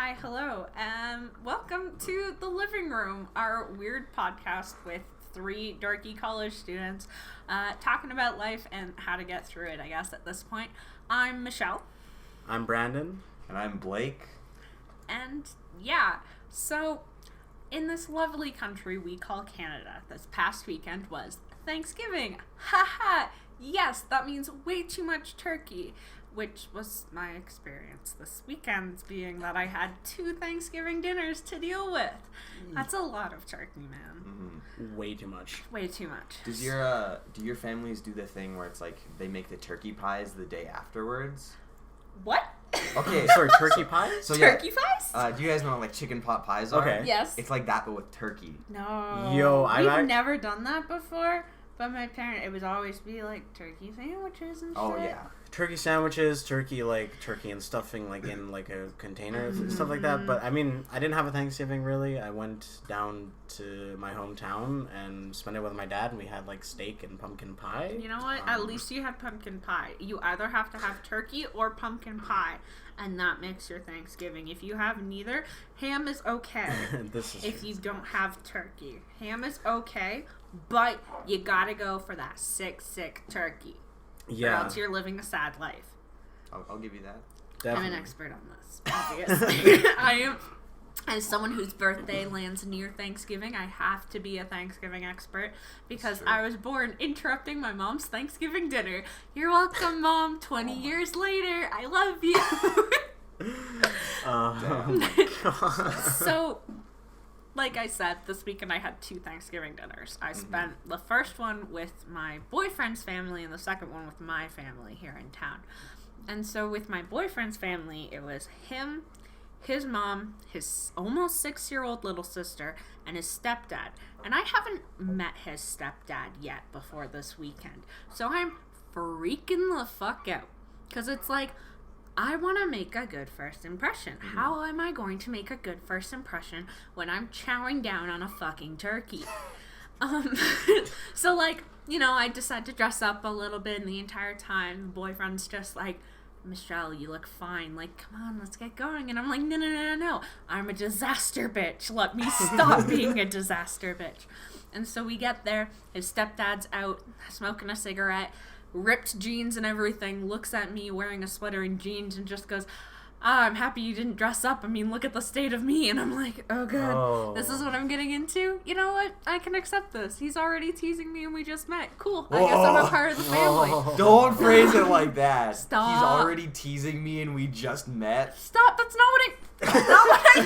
Hi, hello, and welcome to The Living Room, our weird podcast with three dorky college students talking about life and how to get through it, I guess, at this point. I'm Michelle. I'm Brandon. And I'm Blake. And yeah, so in this lovely country we call Canada, this past weekend was Thanksgiving. Haha! Yes, that means way too much turkey. Which was my experience this weekend, being that I had 2 Thanksgiving dinners to deal with. That's a lot of turkey, man. Mm-hmm. Way too much. Way too much. Do your families do the thing where it's like they make the turkey pies the day afterwards? What? Okay, sorry, turkey pies? So turkey pies? Do you guys know what, like, chicken pot pies are? Okay. Yes. It's like that, but with turkey. No. Yo, We've never done that before, but my parent, it would always be like turkey sandwiches and shit. Oh, yeah. Turkey sandwiches, turkey and stuffing like in like a container and stuff like that. But I mean, I didn't have a Thanksgiving really. I went down to my hometown and spent it with my dad, and we had like steak and pumpkin pie. You know what? At least you had pumpkin pie. You either have to have turkey or pumpkin pie, and that makes your Thanksgiving. If you have neither, ham is okay. If you don't have turkey, ham is okay, but you gotta go for that sick turkey. Yeah. Or else you're living a sad life. I'll give you that. Definitely. I'm an expert on this, obviously. I am. As someone whose birthday lands near Thanksgiving, I have to be a Thanksgiving expert because I was born interrupting my mom's Thanksgiving dinner. You're welcome, Mom. 20 years later, I love you. Oh my God. So, like I said, this weekend I had 2 Thanksgiving dinners. I spent the first one with my boyfriend's family and the second one with my family here in town. And so with my boyfriend's family, it was him, his mom, his almost 6-year-old little sister, and his stepdad. And I haven't met his stepdad yet before this weekend. So I'm freaking the fuck out. Because it's like, I want to make a good first impression. How am I going to make a good first impression when I'm chowing down on a fucking turkey? So like, you know, I decide to dress up a little bit, and the entire time the boyfriend's just like, Michelle, you look fine. Like, come on, let's get going. And I'm like, no. I'm a disaster bitch. Let me stop being a disaster bitch. And so we get there. His stepdad's out smoking a cigarette, ripped jeans and everything, looks at me wearing a sweater and jeans and just goes, I'm happy you didn't dress up. I mean, look at the state of me. And I'm like, oh god, This is what I'm getting into? You know what? I can accept this. He's already teasing me and we just met. Cool. I guess I'm a part of the family. Don't phrase it like that. Stop. He's already teasing me and we just met. Stop. That's not what I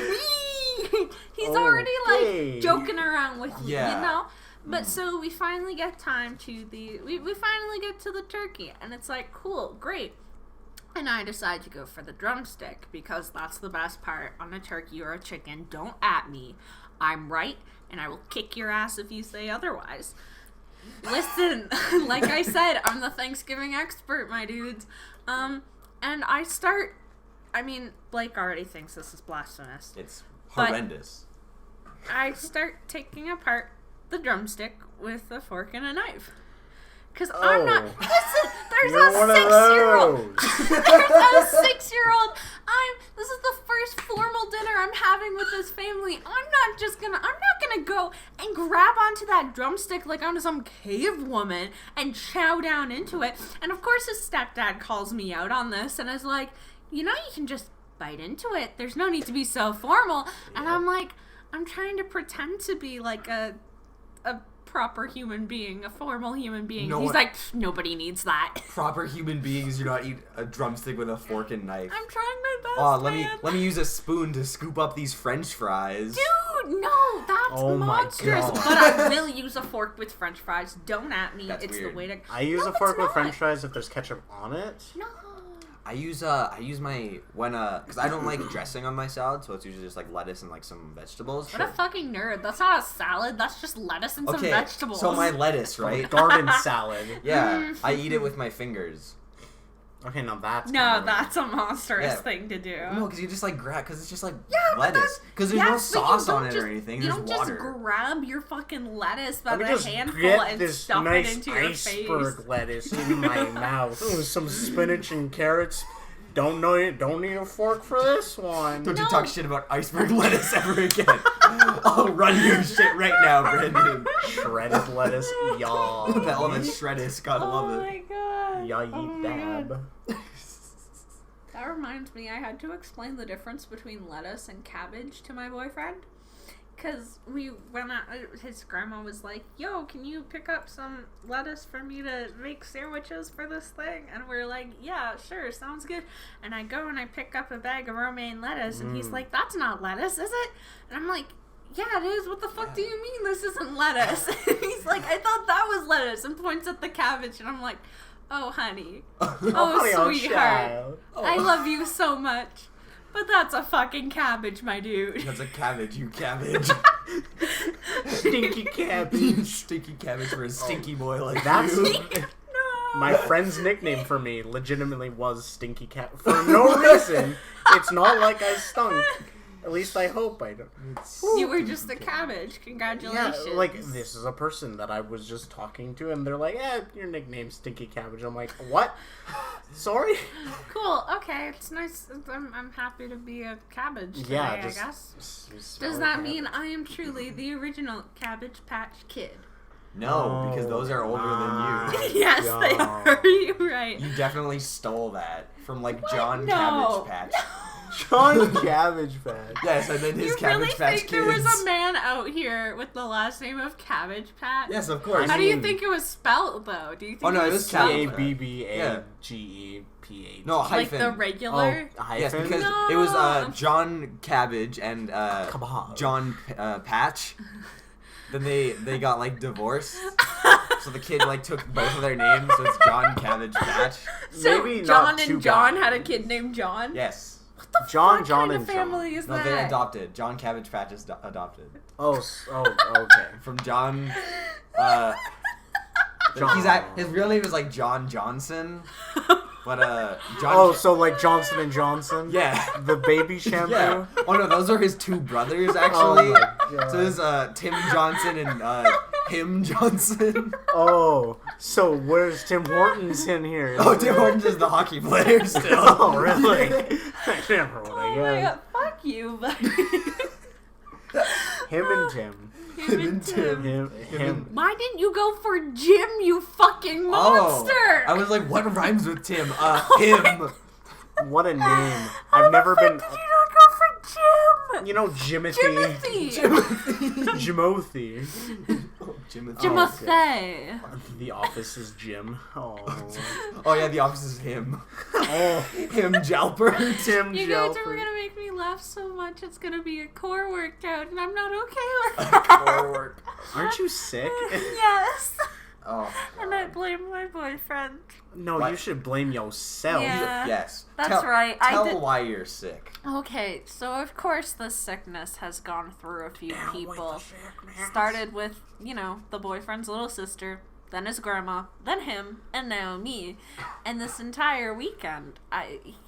mean. He's already like joking around with me, you know? But so we finally get time to we finally get to the turkey, and it's like, cool, great. And I decide to go for the drumstick because that's the best part on a turkey or a chicken. Don't at me. I'm right, and I will kick your ass if you say otherwise. Listen, like I said, I'm the Thanksgiving expert, my dudes. And I mean, Blake already thinks this is blasphemous. It's horrendous. I start taking apart the drumstick with a fork and a knife. Because I'm not... Listen, there's a 6-year-old. There's a 6-year-old. This is the first formal dinner I'm having with this family. I'm not gonna go and grab onto that drumstick like I'm some cave woman and chow down into it. And of course his stepdad calls me out on this and is like, you can just bite into it. There's no need to be so formal. And I'm like, I'm trying to pretend to be like a proper human being, a formal human being. He's like, nobody needs that. Proper human beings do not eat a drumstick with a fork and knife. I'm trying my best, let me use a spoon to scoop up these French fries. Dude, no, that's monstrous. But I will use a fork with French fries. Don't at me. That's it's weird. the way to. I use a fork with French fries if there's ketchup on it. No. I use my because I don't like dressing on my salad, so it's usually just like lettuce and like some vegetables. What a fucking nerd. That's not a salad. That's just lettuce and some vegetables. So my lettuce, right? Garden salad. Yeah, I eat it with my fingers. Okay, now that's that's a monstrous thing to do. No, because you just like grab, because it's just like lettuce. Because there's no sauce on it or anything. You There's don't water. just grab your fucking lettuce by the just handful get and this stuff nice it into your face. iceberg lettuce in my mouth. Ooh, some spinach and carrots. Don't need a fork for this one. Don't you talk shit about iceberg lettuce ever again. I'll run your shit right now, Brandon. Shredded lettuce, y'all. The element shredded, gotta love it. Oh my god. Y'all eat dab. That reminds me, I had to explain the difference between lettuce and cabbage to my boyfriend. Because his grandma was like, yo, can you pick up some lettuce for me to make sandwiches for this thing? And we're like, yeah, sure, sounds good. And I go and I pick up a bag of romaine lettuce, and he's like, that's not lettuce, is it? And I'm like, yeah, it is. What the fuck do you mean this isn't lettuce? And he's like, I thought that was lettuce, and points at the cabbage, and I'm like, oh, honey. Oh, sweetheart. I love you so much. But that's a fucking cabbage, my dude. That's a cabbage, you cabbage. Stinky cabbage. Stinky cabbage for a stinky boy like That's you. No. my friend's nickname for me. Legitimately was Stinky Cat for no reason. It's not like I stunk. At least I hope I don't. You were just a cabbage. Congratulations. Yeah, like, this is a person that I was just talking to, and they're like, yeah, your nickname's Stinky Cabbage. I'm like, what? Sorry? Cool. Okay. It's nice. I'm happy to be a cabbage today, Yeah, I just guess. Does that mean I am truly the original Cabbage Patch Kid? No, because those are older than you. Yes, they are. You're right. You definitely stole that from, like, What? John No. Cabbage Patch. John Cabbage Patch. Yes, and then his You Cabbage really Patch think Kids. there was a man out here with the last name of Cabbage Patch? Yes, of course. How do you mean- think it was spelled, though? Do you think Oh, no, it it was was spelled Cabbage. Cabbage. No, like hyphen. the regular? Oh, hyphen? Yes, because No. it was John Cabbage and Kebab. John Patch. Then they got, like, divorced. So the kid, like, took both of their names, so it's John Cabbage Patch. So Maybe not John too and John bad. had a kid named John? Yes. What the John, fuck John, kind and of family John. is No, that? they adopted. John Cabbage Patch is adopted. Okay. From John, John. his real name is, like, John Johnson. But, John... Oh, so like Johnson and Johnson? Yeah. The baby shampoo? Yeah. Oh, no, those are his two brothers, Oh actually. my God. So there's, Tim Johnson and, Him Johnson. Oh, so where's Tim Hortons in here? Oh, Tim Hortons is the hockey player still. Oh, really? I never would Oh have my guessed. god, fuck you, buddy. Him and Tim. Him and Tim. Him. Why didn't you go for Jim, you fucking monster? Oh, I was like, what rhymes with Tim? Him. What a name. How I've never the been. fuck did you not go for Jim? You know, Jimothy. Jimothy. Jimothy. Jimothy. Jimothy. The Office is Jim. Oh. Oh, yeah, The Office is him. Oh. Him Jalper. Tim You guys are Jalper. gonna make me laugh so much. It's gonna be a core workout, and I'm not okay with that. Core work. Aren't you sick? Yes. Oh. And I blame my boyfriend. No, What? you should blame yourself. Yeah. Yes. That's right. Tell why you're sick. Okay, so of course the sickness has gone through a few Down with people. the sickness. Started with, the boyfriend's little sister, then his grandma, then him, and now me. And this entire weekend,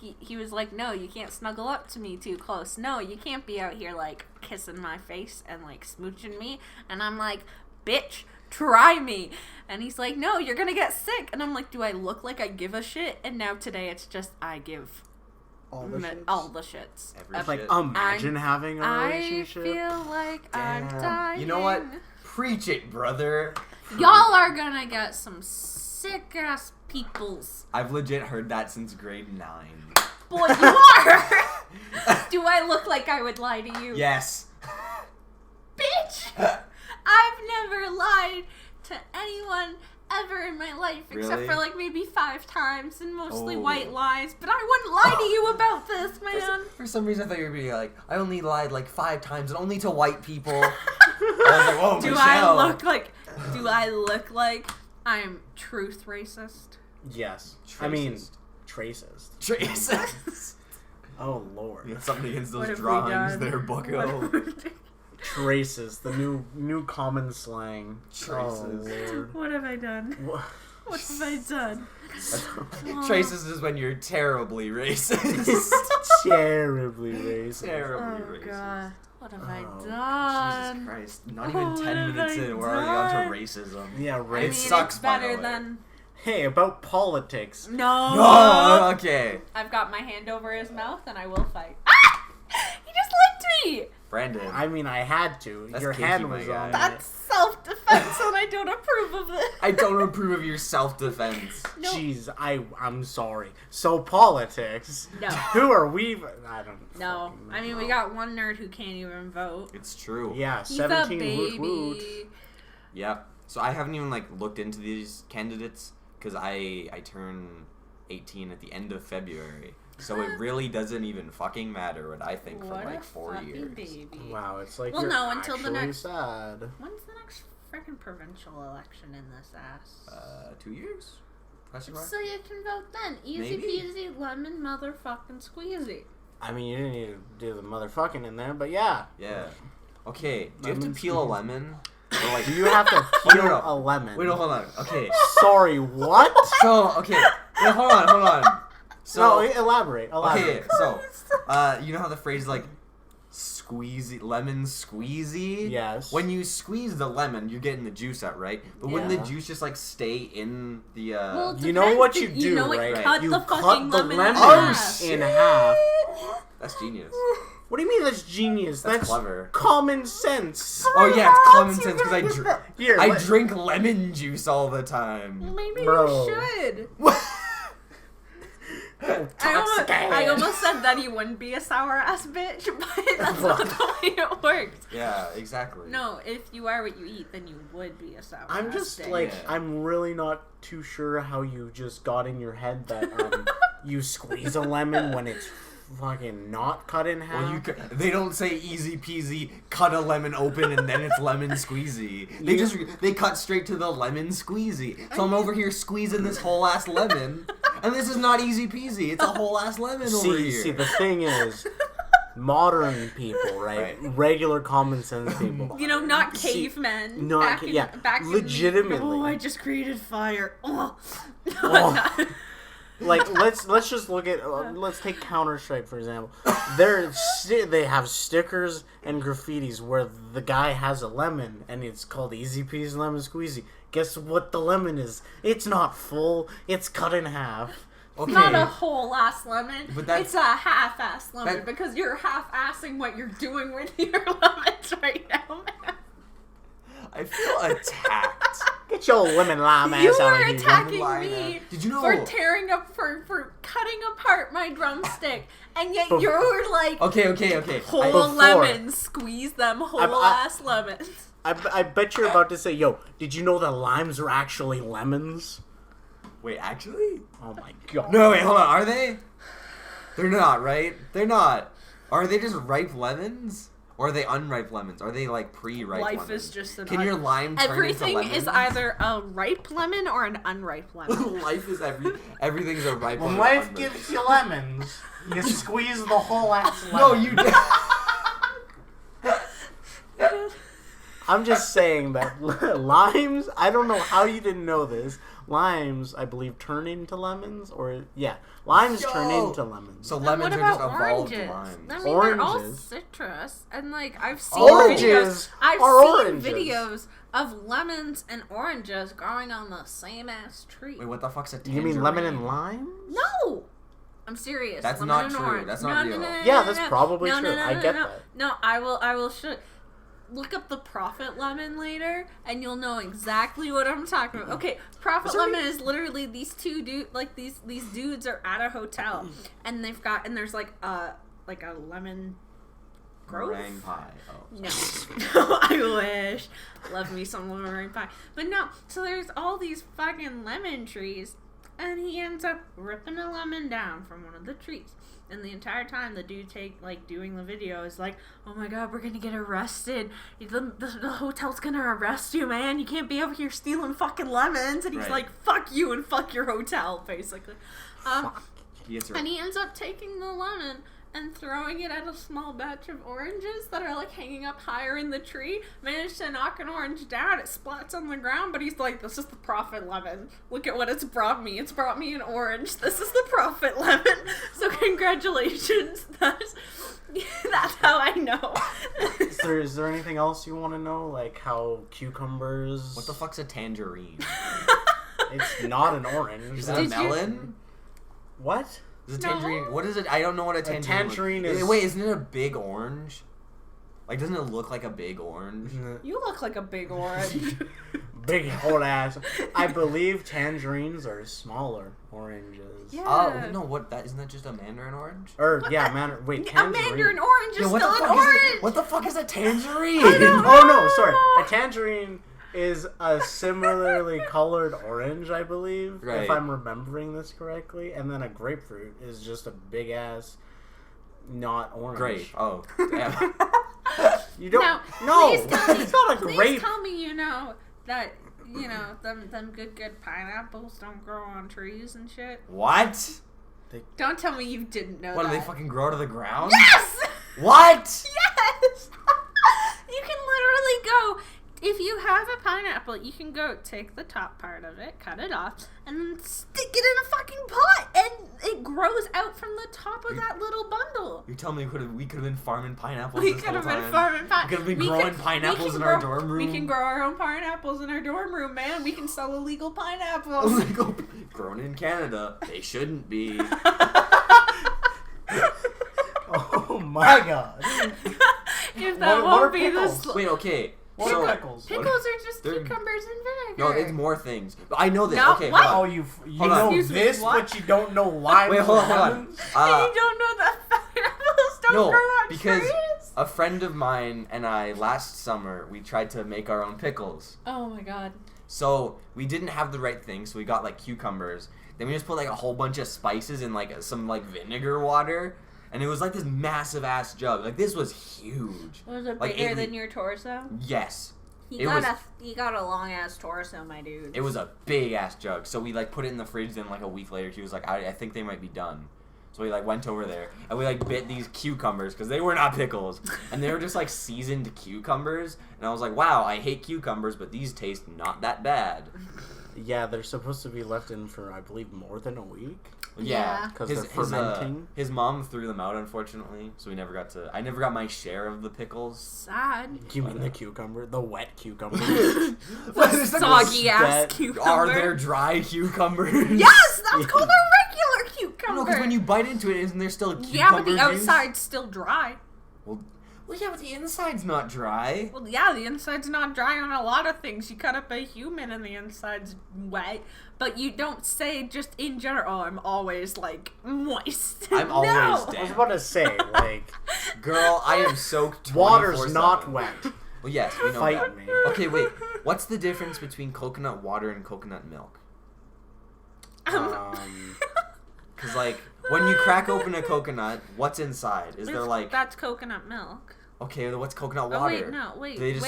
he was like, no, you can't snuggle up to me too close. No, you can't be out here, like, kissing my face and, like, smooching me. And I'm like, bitch, try me. And he's like, no, you're gonna get sick. And I'm like, do I look like I give a shit? And now today it's just, I give All the shits? all the shits. Every Like, shit. imagine having a I relationship. feel like I'm Damn. dying. You know what? Preach it, brother. Y'all are gonna get some sick ass peoples. I've legit heard that since grade 9. Boy, you are! Do I look like I would lie to you? Yes. Bitch! I've never lied to anyone ever in my life, except Really? for like maybe 5 times, and mostly Oh. white lies. But I wouldn't lie to you about this, man. For some reason, I thought you were being like, I only lied like 5 times, and only to white people. I was like, whoa, Do Michelle. I look like I'm truth racist? Yes. Tracist. I mean, tracist. Racist. Oh, Lord. You got something against What those have we drawings done? there, bucko. Traces, the new common slang. Traces. Oh, Lord. What have I done? Wha- What have I done? Traces is when you're terribly racist. Terribly racist. Terribly Oh racist. god. What have I Oh, done? Jesus Christ. Not Oh, even what 10 have minutes I in, we're already on done? to racism. Yeah, I race. mean, sucks, it's by the better way. than Hey, about politics. No. Okay. I've got my hand over his mouth and I will fight. Ah! He just licked me. Brandon. I mean, I had to. That's Your kinky, hand my was guy. on That's self-defense and I don't approve of it. I don't approve of your self-defense. No. Jeez, I'm sorry. So politics. No. Who are we? I don't. No. fucking I mean, know. we got one nerd who can't even vote. It's true. Yeah, He's 17 a baby. woot woot. Yep. So I haven't even looked into these candidates because I turn 18 at the end of February. So it really doesn't even fucking matter what I think What for a 4 fucking years. baby. Wow, it's like Well, you're no, until the actually next- sad. When's the next freaking provincial election in this ass? 2 years? Question mark? So you can vote then. Easy Maybe. peasy lemon motherfucking squeezy. I mean, you didn't need to do the motherfucking in there, but yeah. Yeah. Okay. Do you have to Lemon peel a squeeze. lemon? Or like? Do you have to Oh, peel no. a lemon? Wait, no, hold on. Okay. Sorry, what? So okay. Wait, hold on. So no, elaborate. okay. So you know how the phrase squeezy lemon squeezy? Yes. When you squeeze the lemon, you're getting the juice out, right? But wouldn't the Yeah. juice just stay in the Well, You know depends. what you You do, know it right? cut You the cut fucking the lemon lemon in half. in half. That's genius. What do you mean that's genius? That's clever. common sense. Oh yeah, it's common sense because Here, I drink lemon juice all the time. Maybe Bro. you should. Toxic. I almost said that he wouldn't be a sour ass bitch, but that's not the way it works. Yeah, exactly. No, if you are what you eat, then you would be a sour I'm ass just bitch. like, Yeah. I'm really not too sure how you just got in your head that you squeeze a lemon when it's fucking not cut in half. Well, they don't say easy peasy, cut a lemon open and then it's lemon squeezy. They cut straight to the lemon squeezy. So I'm over here squeezing this whole ass lemon, and this is not easy peasy. It's a whole ass lemon over here. See, the thing is, modern people, right? Regular common sense people. You know, not See, cavemen. not back in legitimately. oh, I just created fire. Oh. Oh. Like let's just look at let's take Counter-Strike for example. They have stickers and graffitis where the guy has a lemon and it's called Easy Peasy Lemon Squeezy. Guess what the lemon is? It's not full. It's cut in half. Okay. Not a whole ass lemon. But that's- it's a half ass lemon because you're half assing what you're doing with your lemons right now, man. I feel attacked. Get your lemon lime ass You out were of here. attacking Lemon me lime. Did you know- for tearing up for cutting apart my drumstick, and yet Bef- you're like Okay. whole Before- lemons, squeeze them whole ass lemons. I bet you're about to say, yo, did you know that limes are actually lemons? Wait, actually? Oh my god. No, wait, hold on. Are they? They're not, right? They're not. Are they just ripe lemons? Or are they unripe lemons? Are they pre-ripe Life lemons? is just an Can your lime turn everything into lemons? is either a ripe lemon or an unripe lemon. Life is everything's a ripe When lemon. life unripe. gives you lemons, you squeeze the whole ass lemon. No, you did. I'm just saying that limes, I don't know how you didn't know this. Limes, I believe, turn into lemons, limes turn Yo. into lemons. So Then lemons what are about just evolved oranges? limes. I mean, they're all Oranges. citrus, and I've seen Oranges videos. I've are seen oranges. videos of lemons and oranges growing on the same ass tree. Wait, what the fuck's a You tangerine? mean lemon and lime? No, I'm serious. That's Lemon not and true. orange. That's not real. Yeah, that's probably true. I get that. No, I will show. Look up the Prophet lemon later, and you'll know exactly what I'm talking about. Okay, Prophet lemon is literally these two these dudes are at a hotel, and there's like a lemon grove. Meringue pie. Oh. No, I wish. Love me some meringue pie, but no. So there's all these fucking lemon trees, and he ends up ripping a lemon down from one of the trees. And the entire time, the dude doing the video is like, "Oh my god, we're gonna get arrested. The hotel's gonna arrest you, man. You can't be over here stealing fucking lemons." And he's Right. like, "Fuck you and fuck your hotel," basically. Yes, And he ends up taking the lemon and throwing it at a small batch of oranges that are hanging up higher in the tree. Managed to knock an orange down. It splats on the ground, but he's like, "This is the Prophet lemon. Look at what it's brought me. It's brought me an orange. This is the Prophet lemon." So congratulations. That's how I know. Is there anything else you want to know? Like how cucumbers... What the fuck's a tangerine? It's not an orange. Is it a melon? What? Is it No. tangerine? What is it? I don't know what a tangerine is. Wait, isn't it a big orange? Like, doesn't it look like a big orange? You look like a big orange. Big old ass. I believe tangerines are smaller oranges. Yeah. Oh no! What? That isn't that just a mandarin orange? Or yeah, wait, A tangerine. mandarin orange is Yeah, still an is orange. it? What the fuck is a tangerine? I don't Oh no, sorry. A tangerine is a similarly colored orange, I believe, Right. if I'm remembering this correctly. And then a grapefruit is just a big ass, not orange. Grape. Oh, damn. You don't. Now, no, please tell me, it's not a please grape. tell me you know that them good pineapples don't grow on trees and shit. What? Don't tell me you didn't know What, that. do they fucking grow to the ground? Yes! What? Yes! You can literally go, if you have a pineapple, you can go take the top part of it, cut it off, and then stick it in a fucking pot, and it grows out from the top of that little bundle. You tell me we could have been farming pineapples We this could whole have been time? farming pineapples. We could have been growing pineapples in our dorm room. We can grow our own pineapples in our dorm room, man. We can sell illegal pineapples. Grown in Canada. They shouldn't be. Oh my god. If that What are won't be pickles? the Wait, okay. What so, are pickles? Pickles are just They're- cucumbers and vinegar. No, there's more things. But I know this. No, okay, what? hold Oh, on. you Hold on. know Excuse me, this, what? but you don't know why. Wait, hold on. And you don't know that pineapples don't no, grow on because trees? a friend of mine and I last summer we tried to make our own pickles. Oh my god. So we didn't have the right thing, so we got like cucumbers. Then we just put like a whole bunch of spices in like some like vinegar water, and it was like this massive ass jug. Like this was huge. Was it Like, bigger it- than your torso? Yes. You got a long ass torso, my dude. It was a big ass jug. So we like put it in the fridge. Then like a week later, he was like, I think they might be done. So we like went over there and we like bit these cucumbers because they were not pickles and they were just like seasoned cucumbers. And I was like, wow, I hate cucumbers, but these taste not that bad. Yeah, they're supposed to be left in for, I believe, more than a week. Yeah. Because they're fermenting. His mom threw them out, unfortunately, so I never got my share of the pickles. Sad. You mean the cucumber? The wet cucumber? Soggy ass that- cucumber. Are there dry cucumbers? Yes, that's called a regular cucumber. No, because when you bite into it, isn't there still cucumber yeah, but the juice? outside's still dry. Well, yeah, but the inside's not dry. Well, yeah, the inside's not dry on a lot of things. You cut up a human and the inside's wet, but you don't say just in general, oh, I'm always, like, moist. I'm always I was dead. about to say, like, Girl, I am soaked 24/7. water's not wet. Well, yes, we know Fight that. me. Okay, wait. What's the difference between coconut water and coconut milk? Because, like, when you crack open a coconut, what's inside? Is there, like... That's coconut milk. Okay, then what's coconut Oh, water? wait, no, wait, They just,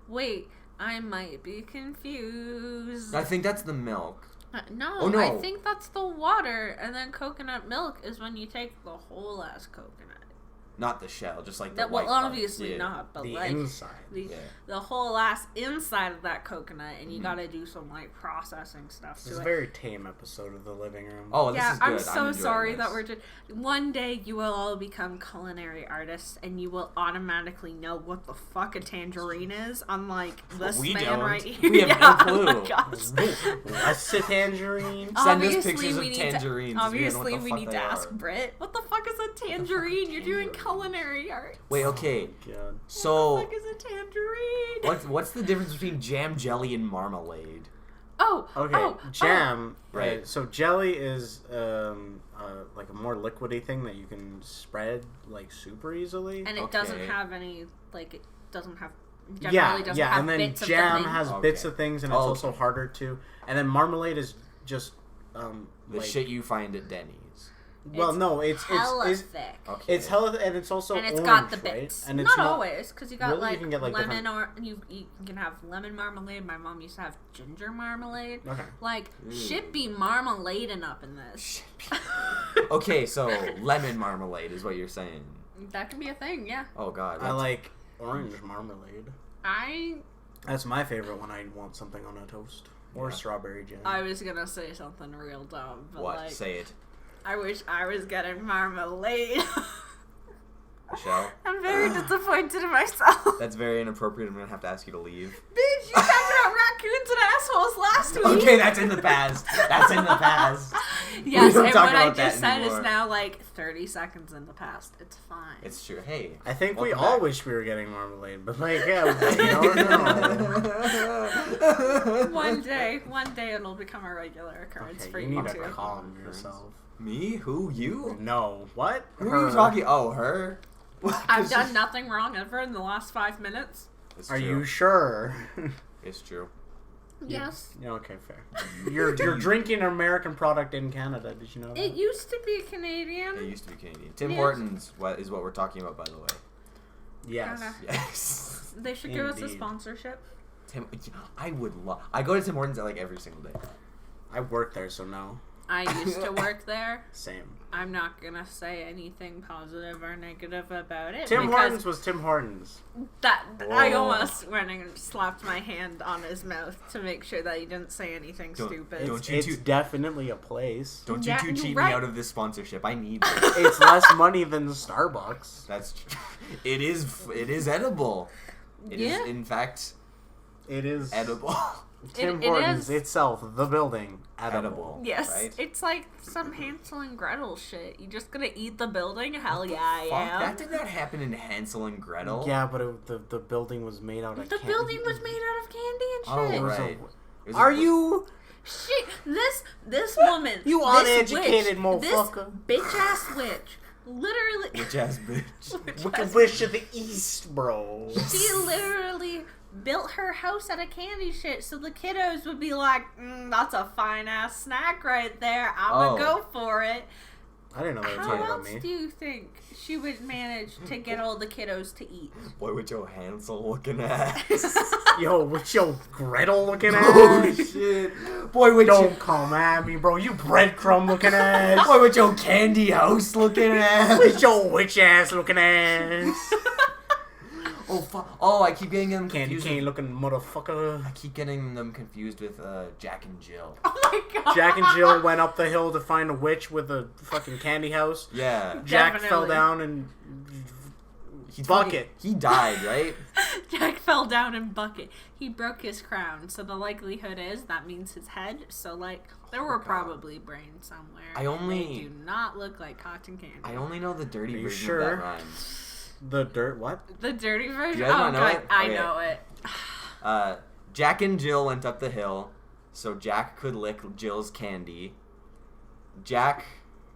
wait. I might be confused. I think that's the milk. No, Oh, no. I think that's the water, and then coconut milk is when you take the whole ass coconut. Not the shell, just like the That, white well, part. obviously Yeah. not, but The like inside. Yeah. the whole ass inside of that coconut, and you Mhm. gotta do some like processing stuff This to is a it. very tame episode of The Living Room. Oh, this Yeah, is good. I'm so enjoying sorry that this. we're just. One day you will all become culinary artists, and you will automatically know what the fuck a tangerine is. Unlike this We man don't. right here. We have no Yeah, clue. Oh my gosh. What's a tangerine? Send us Obviously, pictures of we need tangerines. To, obviously, we don't know what the we fuck need they to ask are. Britt. What the fuck is a tangerine? You're doing culinary art. Wait, okay. God. So, What the fuck is a tangerine? what's the difference between jam, jelly, and marmalade? Okay, jam. Right. So jelly is like a more liquidy thing that you can spread like super easily. And it Okay. doesn't have any, like, it doesn't have. Yeah, Generally doesn't yeah, have and then bits jam of the has Okay. bits of things, and it's Oh, also harder to. And then marmalade is just The like, shit you find at Denny's. Well, It's no, it's hella it's thick. Okay. it's hella, and it's also And it's orange, got the right? bits. And it's not always, because you got Really? like, You can get, like, lemon or you can have lemon marmalade. My mom used to have ginger marmalade. Okay. Like, Ooh. should be marmalading up in this. Okay, so lemon marmalade is what you're saying. That could be a thing, yeah. Oh god. I like orange marmalade. I That's my favorite when I want something on a toast or Yeah. strawberry jam. was gonna say something real dumb, but what? like, Say it. I wish I was getting marmalade. Michelle. I'm very disappointed in myself. That's very inappropriate. I'm gonna have to ask you to leave. Bitch, you talking about raccoons and assholes last week. Okay, that's in the past. That's in the past. Yes, don't and talk what I about that just said is anymore. now like 30 seconds in the past. It's fine. It's true. Hey. I think we welcome all back. wish we were getting marmalade, but like, yeah, we don't know. One day it'll become a regular occurrence Okay, for you you need to two. calm yourself. Me? Who? You? No. What? Who are you talking? Oh, her? I've done nothing wrong ever in the last 5 minutes. It's Are true. you sure? It's true. Yes. Yeah, okay, fair. You're drinking an American product in Canada. Did you know that? It used to be Canadian. It used to be Canadian. Tim Yes. Hortons is what we're talking about, by the way. Yes. Yes. They should give us a Indeed. sponsorship. I would love. I go to Tim Hortons like every single day. I work there, so no. I used to work there. Same. I'm not gonna say anything positive or negative about it. Tim because Hortons was Tim Hortons. I Whoa. almost went and slapped my hand on his mouth to make sure that he didn't say anything stupid. Don't It's you two- definitely a place. Don't you Yeah, two you're cheat right. me out of this sponsorship. I need this. It's less money than Starbucks. That's it is edible. It is Yeah. in fact It is edible. Tim It Hortons is. itself, the building, edible. Edible. Yes, Right? it's like some Hansel and Gretel shit. You just gonna eat the building? Hell yeah, I Fuck, am. that did not happen in Hansel and Gretel. Yeah, but the building was made out of The candy. building was made out of candy and Oh, shit. right. It was Are a- you? Shit, this woman, You this uneducated witch, motherfucker. this bitch ass witch, literally, Bitch ass bitch. Bitch Wicked ass- Witch of the East, bro. she literally built her house out of candy shit, so the kiddos would be like, that's a fine ass snack right there. I'ma Oh. go for it. I didn't know they were How talking about else me. do you think she would manage to get all the kiddos to eat? Boy, with your Hansel looking ass. Yo, what's your Gretel looking Oh ass? shit. Boy, with your Don't come at me, bro. You breadcrumb looking ass. boy with your candy house looking ass. With your witch ass looking ass. Oh fuck! Oh, I keep getting them Candy confused. cane looking motherfucker. I keep getting them confused with Jack and Jill. Oh my god. Jack and Jill went up the hill to find a witch with a fucking candy house. Yeah. Jack Definitely. fell down and He's bucket. He died, right? Jack fell down in bucket. He broke his crown, so the likelihood is that means his head. So like there were God. probably brains somewhere. I only- They do not look like cotton candy. I only know the dirty Are you version sure? of that rhyme. the dirt. What? The dirty version. You guys Oh wanna know god, it? I Okay. know it. Jack and Jill went up the hill so Jack could lick Jill's candy. Jack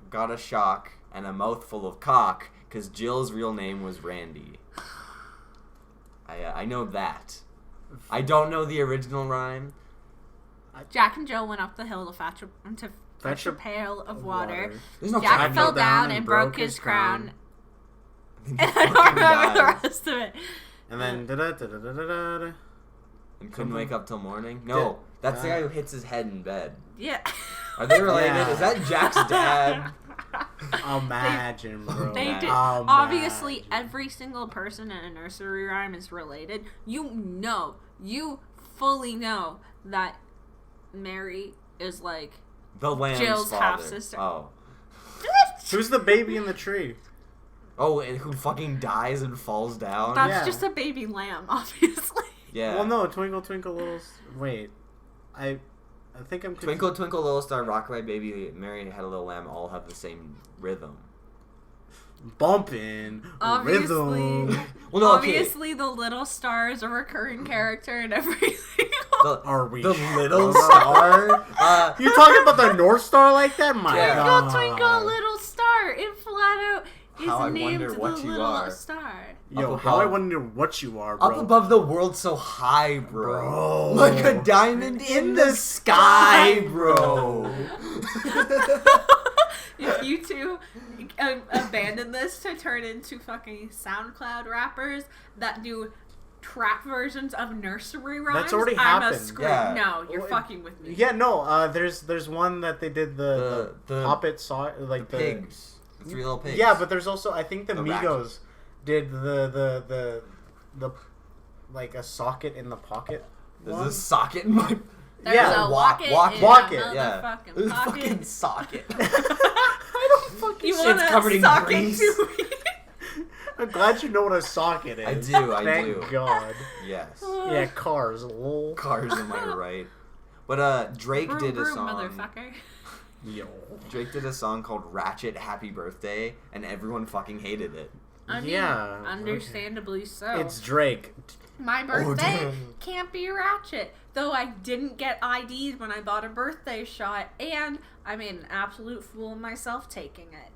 got a shock and a mouthful of cock because Jill's real name was Randy. I know that. I don't know the original rhyme. Jack and Jill went up the hill to fetch Fetch a a pail of water. There's no Jack cock. fell down and broke his crown. And I don't Fucking remember died. the rest of it. And then da-da-da-da-da-da-da. And couldn't wake up till morning? No, that's the guy who hits his head in bed. Yeah. Are they related? Yeah. Is that Jack's dad? Imagine, bro. They did. Imagine. Obviously, every single person in a nursery rhyme is related. You fully know that Mary is like The lamb's Jill's father. half-sister. Oh. Who's the baby in the tree? Oh, and who fucking dies and falls down? That's Yeah. just a baby lamb, obviously. Yeah. Well, no. Twinkle, twinkle, little. Wait. I think I'm. Twinkle, twinkle, little star, rock my baby, Mary had a little lamb, all have the same rhythm. Bumping. Obviously, Rhythm. Well, no, okay. obviously, the little star is a recurring character in everything. Are we The sure? little star? You talking about the North Star like that? My Yeah. God. Twinkle, twinkle, little star. It flat out is How I named wonder the what you little are. star. Yo, Up how I above. wonder what you are, bro. Up above the world so high, bro. Bro. Like a diamond in the sky, bro. If you two abandon this to turn into fucking SoundCloud rappers that do trap versions of nursery rhymes, That's already I'm happened. a screw. Yeah. No, you're Well, fucking with me. Yeah, no. There's one that they did the The Poppet saw like The pigs. The three little pigs. Yeah, but there's also I think the The Migos did the like a socket in the pocket. There's one. a socket in my... There's Yeah, a walk walk it, in walk a it, yeah. motherfucking There's a pocket. fucking socket. I don't fucking. You Shit's want covered to in sock grease. into me? I'm glad you know what a socket is. I do, I Thank do. God. Yes. Yeah, cars. Lol. Cars, am I right? But Drake Broom, did a broom, song. motherfucker. Yo. Drake did a song called Ratchet Happy Birthday, and everyone fucking hated it. I mean, Yeah, understandably so. It's Drake. My birthday damn. can't be ratchet. Though I didn't get ID'd when I bought a birthday shot, and I made an absolute fool of myself taking it.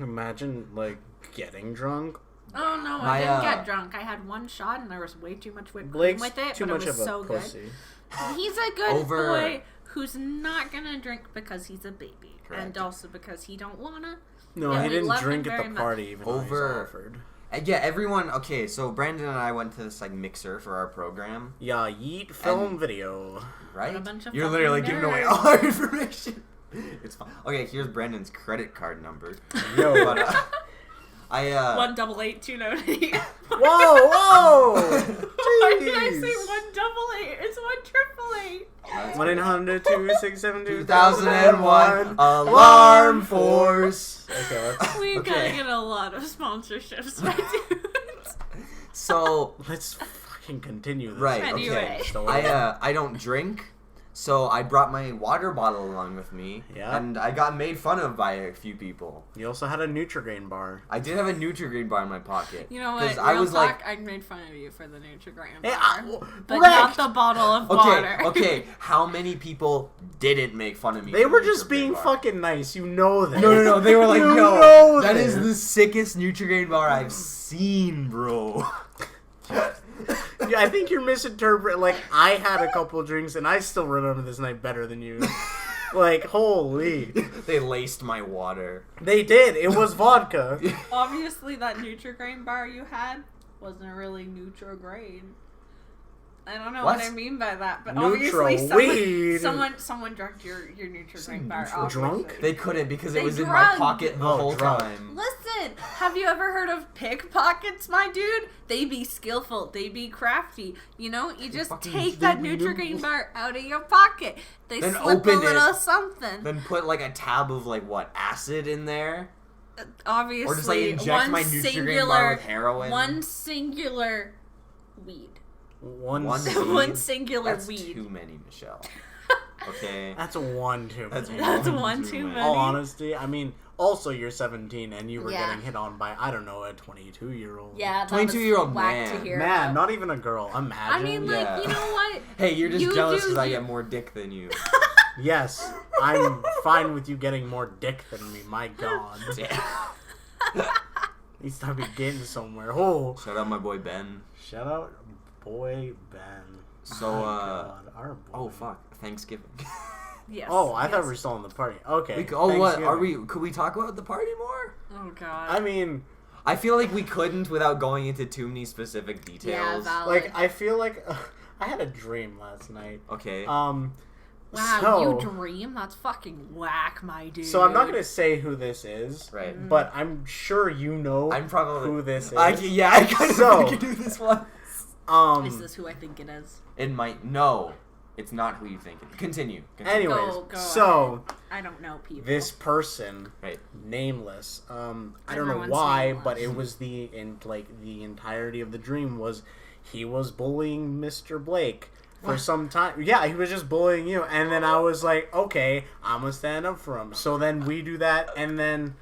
Imagine, like, getting drunk. Oh no, I didn't get drunk. I had one shot and there was way too much whipped cream Blake's with it, too but much it was of a so pussy. good. He's a good Over- boy who's not gonna drink because he's a baby. Correct. And also because he don't wanna. No, Yeah, he we didn't love him drink at very the much. party even though he was Over- offered. Yeah, everyone. Okay, so Brandon and I went to this like mixer for our program, Yeah, yeet film And- video. right? What a bunch of You're fucking literally giving away nerds. all our information. It's fine. Okay, here's Brandon's credit card number. Yo. But, I 188298. Whoa, whoa! Why did I Jeez. say 188? It's 1888. 1-800-267-2001. 2001 Alarm Force. Okay, let's, We Okay. gotta get a lot of sponsorships, my dudes. So let's fucking continue this. right, Anyway. okay. Story. I don't drink, so I brought my water bottle along with me. Yeah. And I got made fun of by a few people. You also had a Nutrigrain bar. I did have a Nutri-Grain bar in my pocket. You know what? 'Cause I Real was talk, like, I made fun of you for the Nutrigrain Hey, bar, but Rick! not the bottle of okay, water. okay. How many people didn't make fun of me? They for were the just Nutri-Grain being bar? fucking nice. You know that. No. They were like, You no, know that this. is the sickest Nutri-Grain bar I've seen, bro. Yeah, I think you're misinterpreting. Like, I had a couple drinks and I still remember this night better than you. Like, holy. They laced my water. They did. It was vodka. Obviously, that Nutrigrain bar you had wasn't really Nutrigrain. I don't know what I mean by that, but obviously Nutro-weed. someone drank your Nutrigrain bar. Nutro- drunk? obviously. They couldn't because They it was in my drugged. pocket the Oh, whole drunk. time. Listen, have you ever heard of pickpockets, my dude? They be skillful, they be crafty. You know, you just fucking take that Scooby-Doo. Nutrigrain bar out of your pocket. They Then slip a open little it. something. Then put like a tab of like what acid in there, Obviously, or just like inject one my Nutri-Grain singular, bar with heroin. one singular weed. One One seed. One singular That's weed. too many, Michelle. Okay. That's one too many. That's one too many. All honesty, I mean, also you're 17 and you were Yeah. getting hit on by, I don't know, a 22-year-old. Yeah, that 22-year-old was whack man. to hear Man, about. not even a girl. Imagine. I mean, like, Yeah. you know what? Hey, you're just You jealous do because I you. get more dick than you. Yes, I'm fine with you getting more dick than me. My God. At least I'll be getting somewhere. Oh, Shout out my boy Ben. shout out, boy Ben. So, My God, our boy. Oh fuck, Thanksgiving. Yes. Oh, I thought yes. we were still in the party. Okay. What are Thanksgiving. we? Could we talk about the party more? Oh god. I mean, I feel like we couldn't without going into too many specific yeah, details. valid. like, I feel like I had a dream last night. Okay. Wow, so, you dream? That's fucking whack, my dude. So I'm not gonna say who this is, Right. but I'm sure you know I'm probably who this is. I kind of So- can do this one. Is this who I think it is? It might no. It's not who you think. Continue. Anyways, Go so I don't know people. this person, Right. nameless, I don't know Everyone's why, nameless. but it was the entirety of the dream was he was bullying Mr. Blake for some time. Yeah, he was just bullying you, and then I was like, okay, I'm gonna stand up for him. So then we do that, and then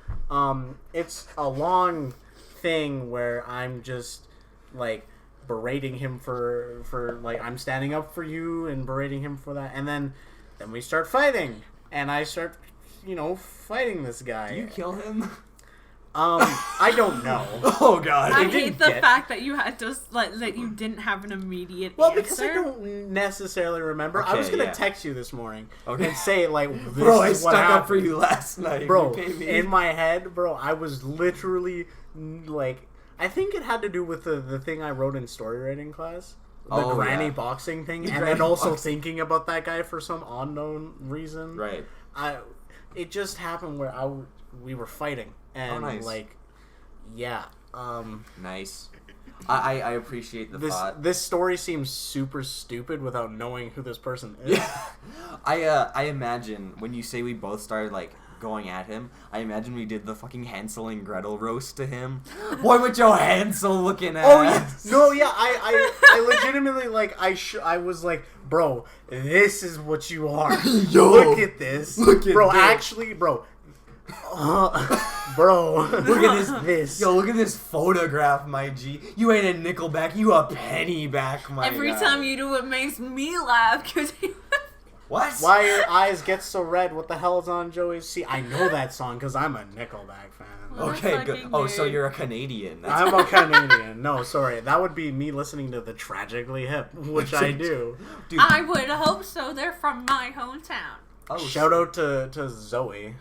it's a long thing where I'm just like berating him for like I'm standing up for you and berating him for that, and then we start fighting, and I start fighting this guy. Do you kill him? I don't know. Oh god. I It didn't hate the get- fact that you had to that you didn't have an immediate Well, answer. because I don't necessarily remember. I Okay, was gonna yeah. text you this morning Okay. and say like, this Bro, I is what stuck up for happened. you last night. Bro. You paid me. In my head, bro, I was literally like, I think it had to do with the thing I wrote in story writing class. The Oh, granny yeah. boxing thing, The and granny then also boxing. thinking about that guy for some unknown reason. Right. It just happened where we were fighting, and nice. like, yeah. Nice. I appreciate the thought. This story seems super stupid without knowing who this person is. I imagine when you say we both started like going at him, I imagine we did the fucking Hansel and Gretel roast to him. Boy, with your Hansel looking at. Oh yeah, no, yeah, I legitimately like I was like, bro, this is what you are. Yo, look at this, bro. this. Actually, bro. Bro, Look at this. Yo, look at this photograph, my G. You ain't a Nickelback, you a Pennyback, my Every guy. time you do it makes me laugh because What? Why your eyes get so red? What the hell's on Joey's? See, I know that song because I'm a Nickelback fan. Well, Okay, that's good. fucking Oh, so weird. you're a Canadian. I'm a Canadian. No, sorry. That would be me listening to the Tragically Hip, which I do. Dude. I would hope so. They're from my hometown. Oh, Shout out to Zoe.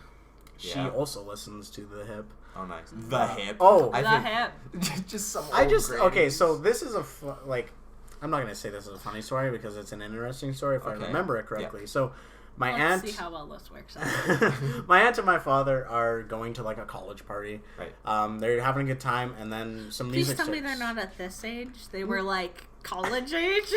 She Yeah. also listens to the hip. Oh, nice. The Hip. Oh, I The think- hip. just some. I old just grannies. okay. So this is like, I'm not gonna say this is a funny story because it's an interesting story if I Okay. remember it correctly. So, my Let's aunt, see how well this works out. my aunt and my father are going to like a college party. Right. They're having a good time, and then some Please music. tell me starts. they're not at this age. They were like college age.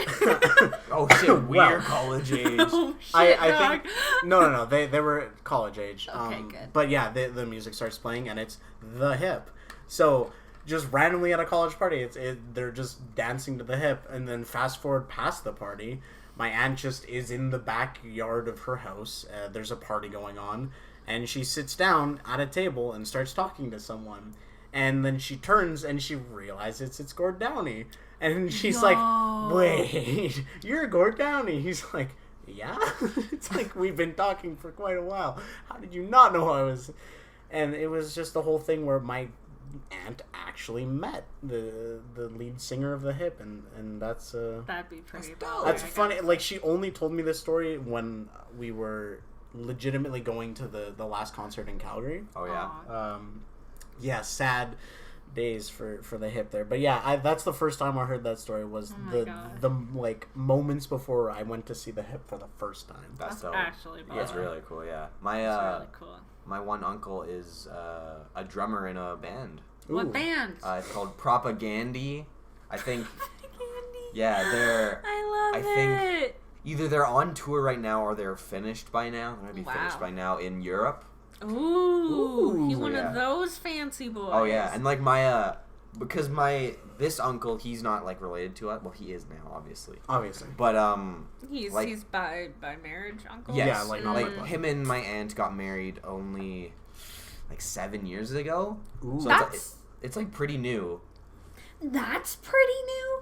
Oh shit, we're Well, college age. Oh shit, I dog. think no. They were college age. Okay, good. But yeah, the music starts playing and it's the hip. So just randomly at a college party, they're just dancing to the hip, and then fast forward past the party, my aunt just is in the backyard of her house. There's a party going on, and she sits down at a table and starts talking to someone, and then she turns and she realizes it's Gord Downey. And she's like, wait, you're Gord Downey. He's like, yeah? It's like, we've been talking for quite a while. How did you not know I was... And it was just the whole thing where my aunt actually met the lead singer of the hip. And that's... That'd be pretty dope. That's I funny. guess. Like, she only told me this story when we were legitimately going to the last concert in Calgary. Oh yeah. Aw. Yeah, sad days for the hip there, but yeah, that's the first time I heard that story was the like moments before I went to see the hip for the first time. That's dope. actually That's baller. really cool. Yeah. My That's really cool. my one uncle is a drummer in a band. What Ooh. band? It's called Propagandy. I think. Candy. Yeah, they're. I love I think it. either they're on tour right now or they're finished by now. They're gonna be finished Wow. by now in Europe. Ooh, he one yeah. of those fancy boys. Oh yeah, and like my because this uncle, he's not like related to us. Well, he is now, obviously. But he's like- he's by marriage uncle. yes, Yeah, like, not like by blood. him and my aunt got married only like 7 years ago. Ooh. So That's it's like pretty new. that's pretty new.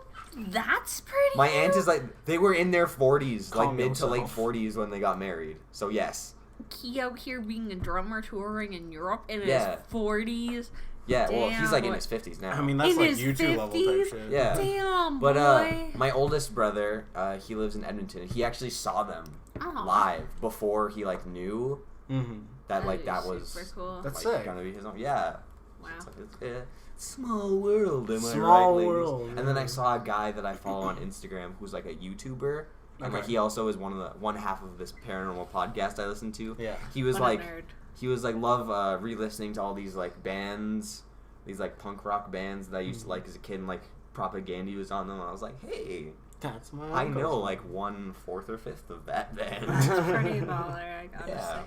That's pretty. My new. aunt is like they were in their 40s, like Calm mid to late yourself. 40s when they got married. So yes. He out here being a drummer touring in Europe in Yeah. his 40s. Yeah, well, he's like in Damn. his 50s now. I mean, that's In like his YouTube level type 50s? shit. Yeah. Damn, But boy. my oldest brother, he lives in Edmonton. He actually saw them Oh. live before he like knew Mm-hmm. that like is that was super cool. That's like sick. gonna be his own. Yeah. Wow. It's like, small world, am I Small right, ladies? world, And then I yeah. saw a guy that I follow on Instagram who's like a YouTuber, and like Okay. he also is one half of this paranormal podcast I listen to. Yeah. He was What a like, nerd. he was like love re-listening to all these like bands, these like punk rock bands that I used to like as a kid, and like Propagandy was on them. And I was like, hey, That's my I uncle's know one. like 1/4 or 5th of that band. That's pretty baller, I gotta Yeah. say.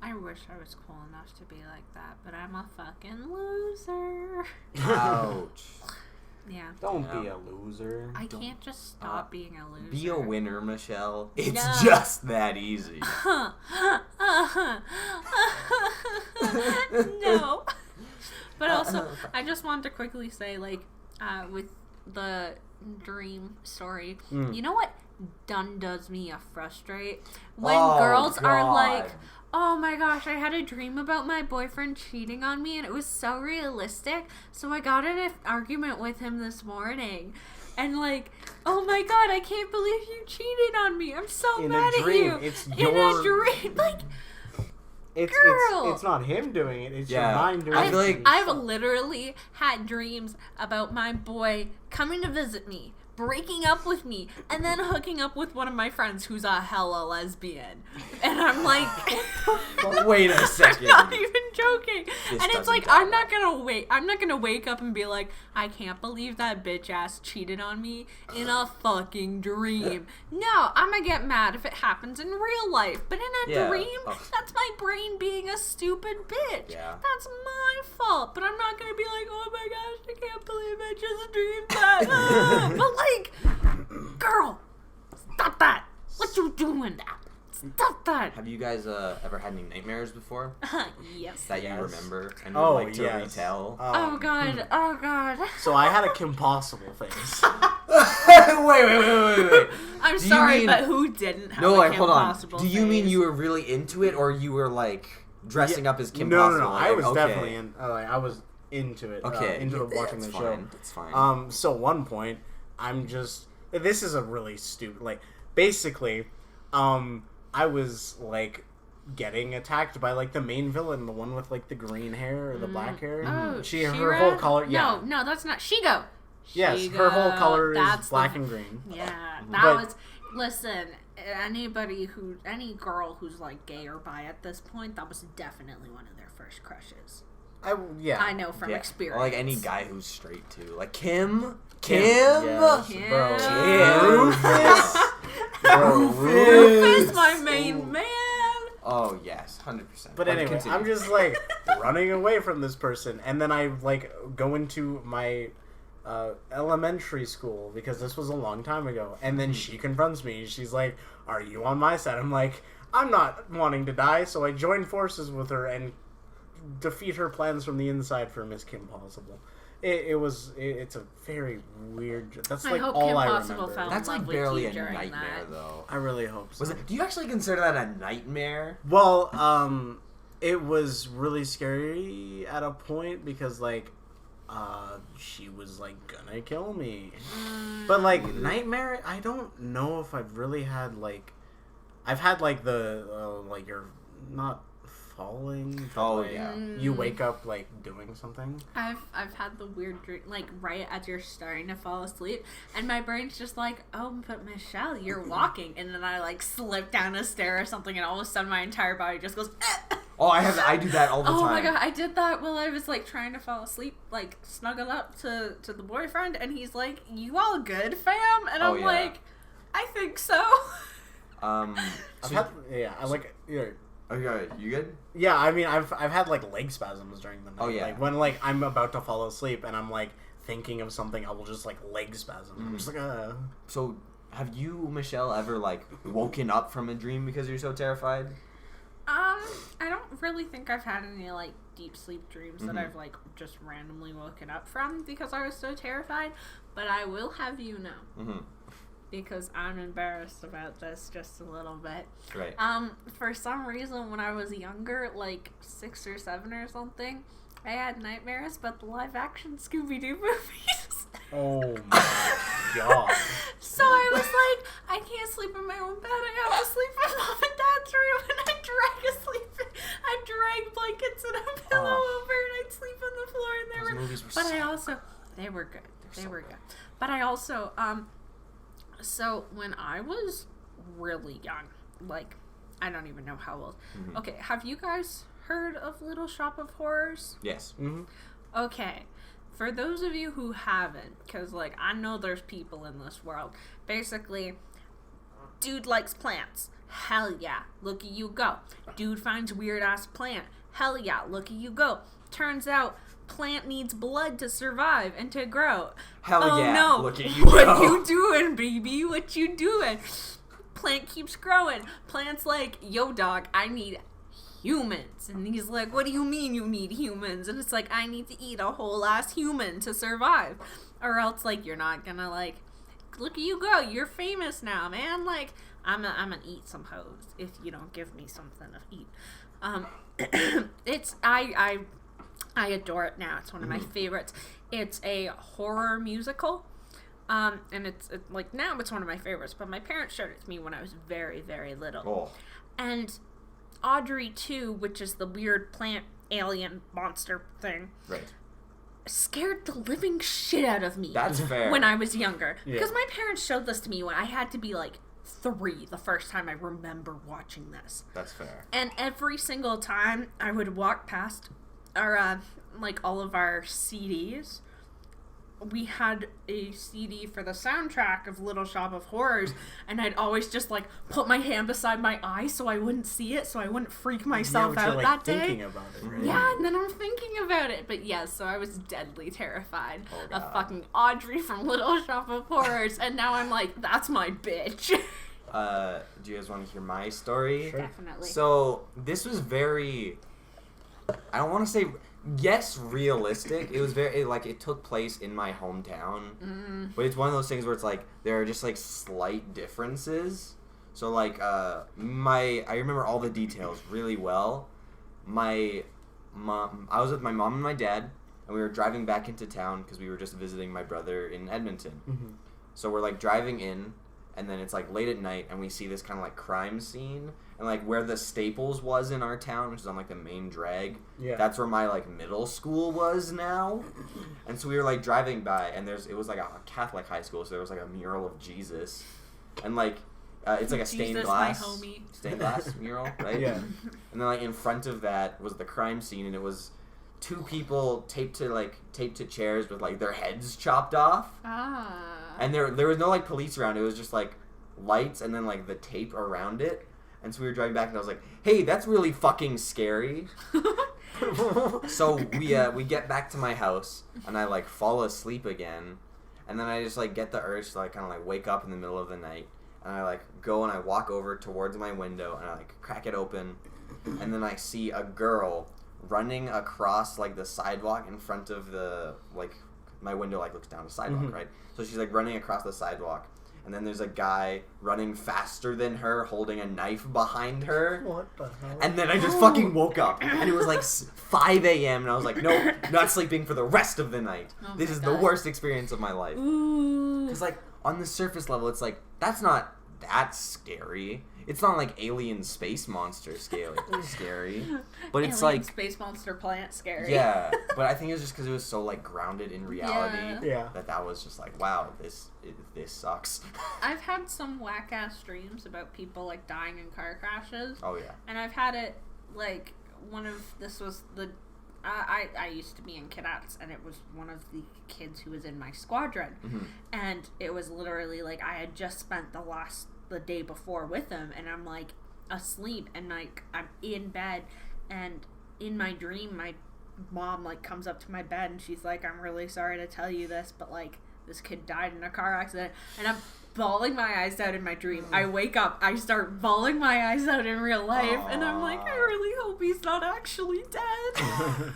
I wish I was cool enough to be like that, but I'm a fucking loser. Ouch. Yeah. Don't Yeah. be a loser. I can't just stop being a loser. Be a winner, Michelle. It's No. just that easy. No. But also, I just wanted to quickly say, like, with the dream story, you know what does me a frustrate? When Oh, girls are like, God. oh my gosh, I had a dream about my boyfriend cheating on me and it was so realistic. So I got in an argument with him this morning. And like, oh my god, I can't believe you cheated on me. I'm so In a mad dream, at you. it's In your- a dream. Like, Girl. It's not him doing it. It's Yeah. your mind doing I it. feel like- I've literally had dreams about my boy coming to visit me, breaking up with me and then hooking up with one of my friends who's a hella lesbian. And I'm like... Wait a second. I'm not even joking. This And it's like, doesn't I'm not gonna wake up and be like, I can't believe that bitch ass cheated on me in a fucking dream. No, I'm gonna get mad if it happens in real life. But in a dream, that's my brain being a stupid bitch. Yeah. That's my fault. But I'm not gonna be like, oh my gosh, I can't believe I just dreamed that. But like, girl, stop that. What you doing? Stop that. Have you guys ever had any nightmares before? Yes. That you remember and Oh, would like to yes. retell? Oh god. So I had a Kim Possible face. wait. I'm Do you sorry, mean- but who didn't have No, a like, Kim hold on. Possible Do you mean face? you were really into it, or you were like dressing up as Kim no, Possible? No, Like, I was okay. definitely in. I was into it. Okay, into watching that's the fine. show. That's fine. So at one point, I'm just. This is a really stupid. Like, basically, I was like getting attacked by like the main villain, the one with like the green hair or the black hair. Oh, her She-Ra? whole color. Yeah. No, that's not Shigo. Yes, Shigo, her whole color is that's black the- and green. Yeah, that But- was. Listen, any girl who's like gay or bi at this point, that was definitely one of their first crushes. I know from experience. Or like any guy who's straight too, like Kim. Yes, Kim. bro. Kim. Rufus. Bro, Rufus, my main man. Oh yes, 100%. But anyway, I'm just like running away from this person, and then I like go into my elementary school because this was a long time ago, and then she confronts me. She's like, "Are you on my side?" I'm like, "I'm not wanting to die," so I join forces with her and defeat her plans from the inside for Miss Kim Possible. It's a very weird. That's like hope all Kim I Possible remember. fell. That's like love with barely you a during nightmare that. though. I really hope so. Was it? Do you actually consider that a nightmare? Well, it was really scary at a point because like she was like gonna kill me. But like nightmare, I don't know if I've really had like I've had like the like you're not falling. But, like, yeah. you wake up like doing something. I've had the weird dream, like right as you're starting to fall asleep, and my brain's just like, oh, but Michelle, you're walking, and then I like slip down a stair or something, and all of a sudden my entire body just goes. Oh, I do that all the time. Oh my god, I did that while I was like trying to fall asleep, like snuggle up to the boyfriend, and he's like, "You all good, fam?" And I'm like, "I think so." I like Okay, you good? Yeah, I mean, I've had like leg spasms during the night. Oh, yeah. Like when like I'm about to fall asleep and I'm like thinking of something, I will just like leg spasm. I'm just like, So, have you, Michelle, ever like woken up from a dream because you're so terrified? I don't really think I've had any like deep sleep dreams that I've like just randomly woken up from because I was so terrified. But I will have you know. Because I'm embarrassed about this just a little bit. Right. For some reason, when I was younger, like 6 or 7 or something, I had nightmares about the live-action Scooby-Doo movies. oh my god. So I was like, I can't sleep in my own bed. I have to sleep in Mom and Dad's room, and I'd drag blankets and a pillow over, and I'd sleep on the floor in their room. Movies were They were good. They were good. But I also, so when I was really young, like, I don't even know how old. Okay, have you guys heard of Little Shop of Horrors? Yes. Okay, for those of you who haven't, because, like, I know there's people in this world. Basically, dude likes plants. Hell yeah, look at you go. Dude finds weird-ass plant. Hell yeah, look at you go. Turns out, plant needs blood to survive and to grow. Hell yeah, no. look at you What go. you doing, baby? What you doing? Plant keeps growing. Plant's like, yo, dog, I need humans. And he's like, what do you mean you need humans? And it's like, I need to eat a whole ass human to survive. Or else, like, you're not gonna, like, look at you go. You're famous now, man. Like, I'm gonna eat some hoes if you don't give me something to eat. I adore it now. It's one of my favorites. It's a horror musical. And it's like, now it's one of my favorites, but my parents showed it to me when I was very, very little. Oh. And Audrey 2, which is the weird plant alien monster thing, Right. scared the living shit out of me. That's fair. When I was younger. Yeah. Because my parents showed this to me when I had to be like 3 the first time I remember watching this. That's fair. And every single time I would walk past our, like, all of our CDs, we had a CD for the soundtrack of Little Shop of Horrors, and I'd always just, like, put my hand beside my eye so I wouldn't see it, so I wouldn't freak myself out that day. Thinking about it, right? Yeah, and then I'm thinking about it. But yes, so I was deadly terrified Oh, of God. fucking Audrey from Little Shop of Horrors, and now I'm like, that's my bitch. Do you guys want to hear my story? Sure. Definitely. So, this was very... I don't want to say... Yes, realistic. It was very... It took place in my hometown. But it's one of those things where it's like, there are just, like, slight differences. So, like, I remember all the details really well. I was with my mom and my dad, and we were driving back into town because we were just visiting my brother in Edmonton. Mm-hmm. So we're, like, driving in, and then it's, like, late at night, and we see this kind of, like, crime scene. And, like, where the Staples was in our town, which is on, like, the main drag, Yeah. that's where my, like, middle school was now. And so we were, like, driving by, and it was, like, a Catholic high school, so there was, like, a mural of Jesus. And, like, it's, like, a stained Jesus, glass. my homie. Stained glass mural, right? Yeah. And then, like, in front of that was the crime scene, and it was 2 people taped to chairs with, like, their heads chopped off. Ah. And there was no, like, police around. It was just, like, lights and then, like, the tape around it. And so we were driving back, and I was like, hey, that's really fucking scary. So we get back to my house, and I, like, fall asleep again. And then I just, like, get the urge to, like, kind of, like, wake up in the middle of the night. And I, like, go and I walk over towards my window, and I, like, crack it open. And then I see a girl running across, like, the sidewalk in front of the, like, my window, like, looks down the sidewalk, Mm-hmm. right? So she's, like, running across the sidewalk. And then there's a guy running faster than her, holding a knife behind her. What the hell? And then I just fucking woke up. And it was like 5 a.m. And I was like, no, not sleeping for the rest of the night. Oh This my is God. the worst experience of my life. Ooh. Because, like, on the surface level, it's like, that's not that scary. It's not like alien space monster scary. But it's Alien like... Space Monster Plant scary. Yeah, but I think it was just because it was so, like, grounded in reality Yeah. that was just like, wow, this sucks. I've had some whack-ass dreams about people, like, dying in car crashes. Oh, yeah. And I've had it, like, this was the... I used to be in cadets, and it was one of the kids who was in my squadron. Mm-hmm. And it was literally, like, I had just spent the day before with him, and I'm, like, asleep, and, like, I'm in bed, and in my dream, my mom, like, comes up to my bed, and she's like, I'm really sorry to tell you this, but, like, this kid died in a car accident, and I'm bawling my eyes out in my dream. I wake up, I start bawling my eyes out in real life, and I'm like, I really hope he's not actually dead.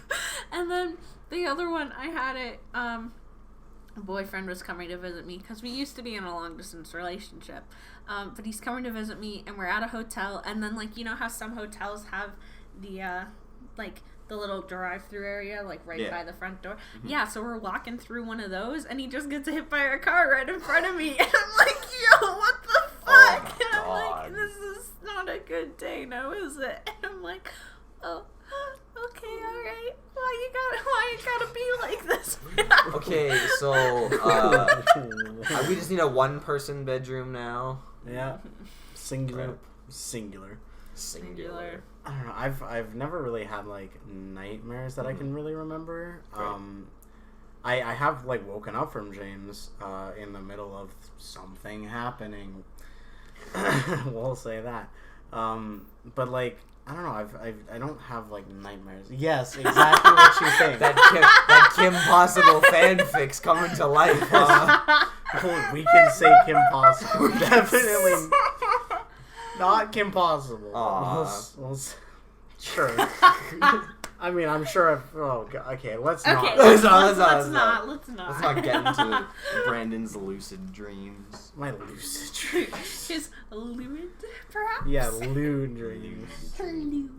And then the other one, I had it, a boyfriend was coming to visit me, because we used to be in a long-distance relationship, but he's coming to visit me, and we're at a hotel, and then, like, you know how some hotels have the, like, the little drive-through area, like, right by the front door? Mm-hmm. Yeah, so we're walking through one of those, and he just gets hit by a car right in front of me, and I'm like, yo, what the fuck? And I'm like, this is not a good day, now is it? And I'm like, oh, okay, alright. Why you gotta be like this? Okay, so, we just need a 1-person bedroom now. Yeah. Singular. Singular. I don't know. I've never really had, like, nightmares that I can really remember. I have, like, woken up from dreams in the middle of something happening. We'll say that. But, like, I don't know. I don't have, like, nightmares. Yes, exactly what she's saying. that Kim Possible fanfic's coming to life, huh? We can say Kim Possible. Definitely not Kim Possible. We'll sure. I mean, I'm sure. Okay, let's not. Okay, Let's not. Let's not get into Brandon's lucid dreams. My lucid dreams. His lewd, perhaps? Yeah, lewd dreams. Lewd.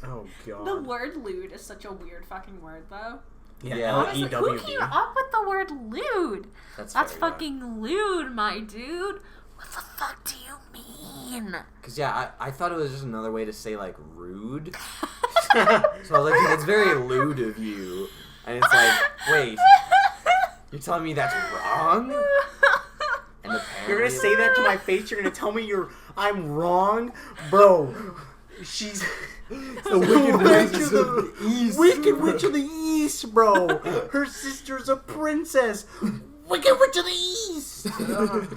Oh, God. The word lewd is such a weird fucking word, though. Yeah. Honestly, who L-E-W-D. came up with the word lewd? That's fair, fucking lewd, my dude. What the fuck do you mean? Because, yeah, I thought it was just another way to say, like, rude. So I was like, dude, it's very lewd of you. And it's like, wait, you're telling me that's wrong? And apparently... You're gonna say that to my face? You're gonna tell me I'm wrong? Bro, she's... The Wicked Witch of the East. Wicked Witch of the East, bro. Her sister's a princess. Wicked Witch of the East. Oh,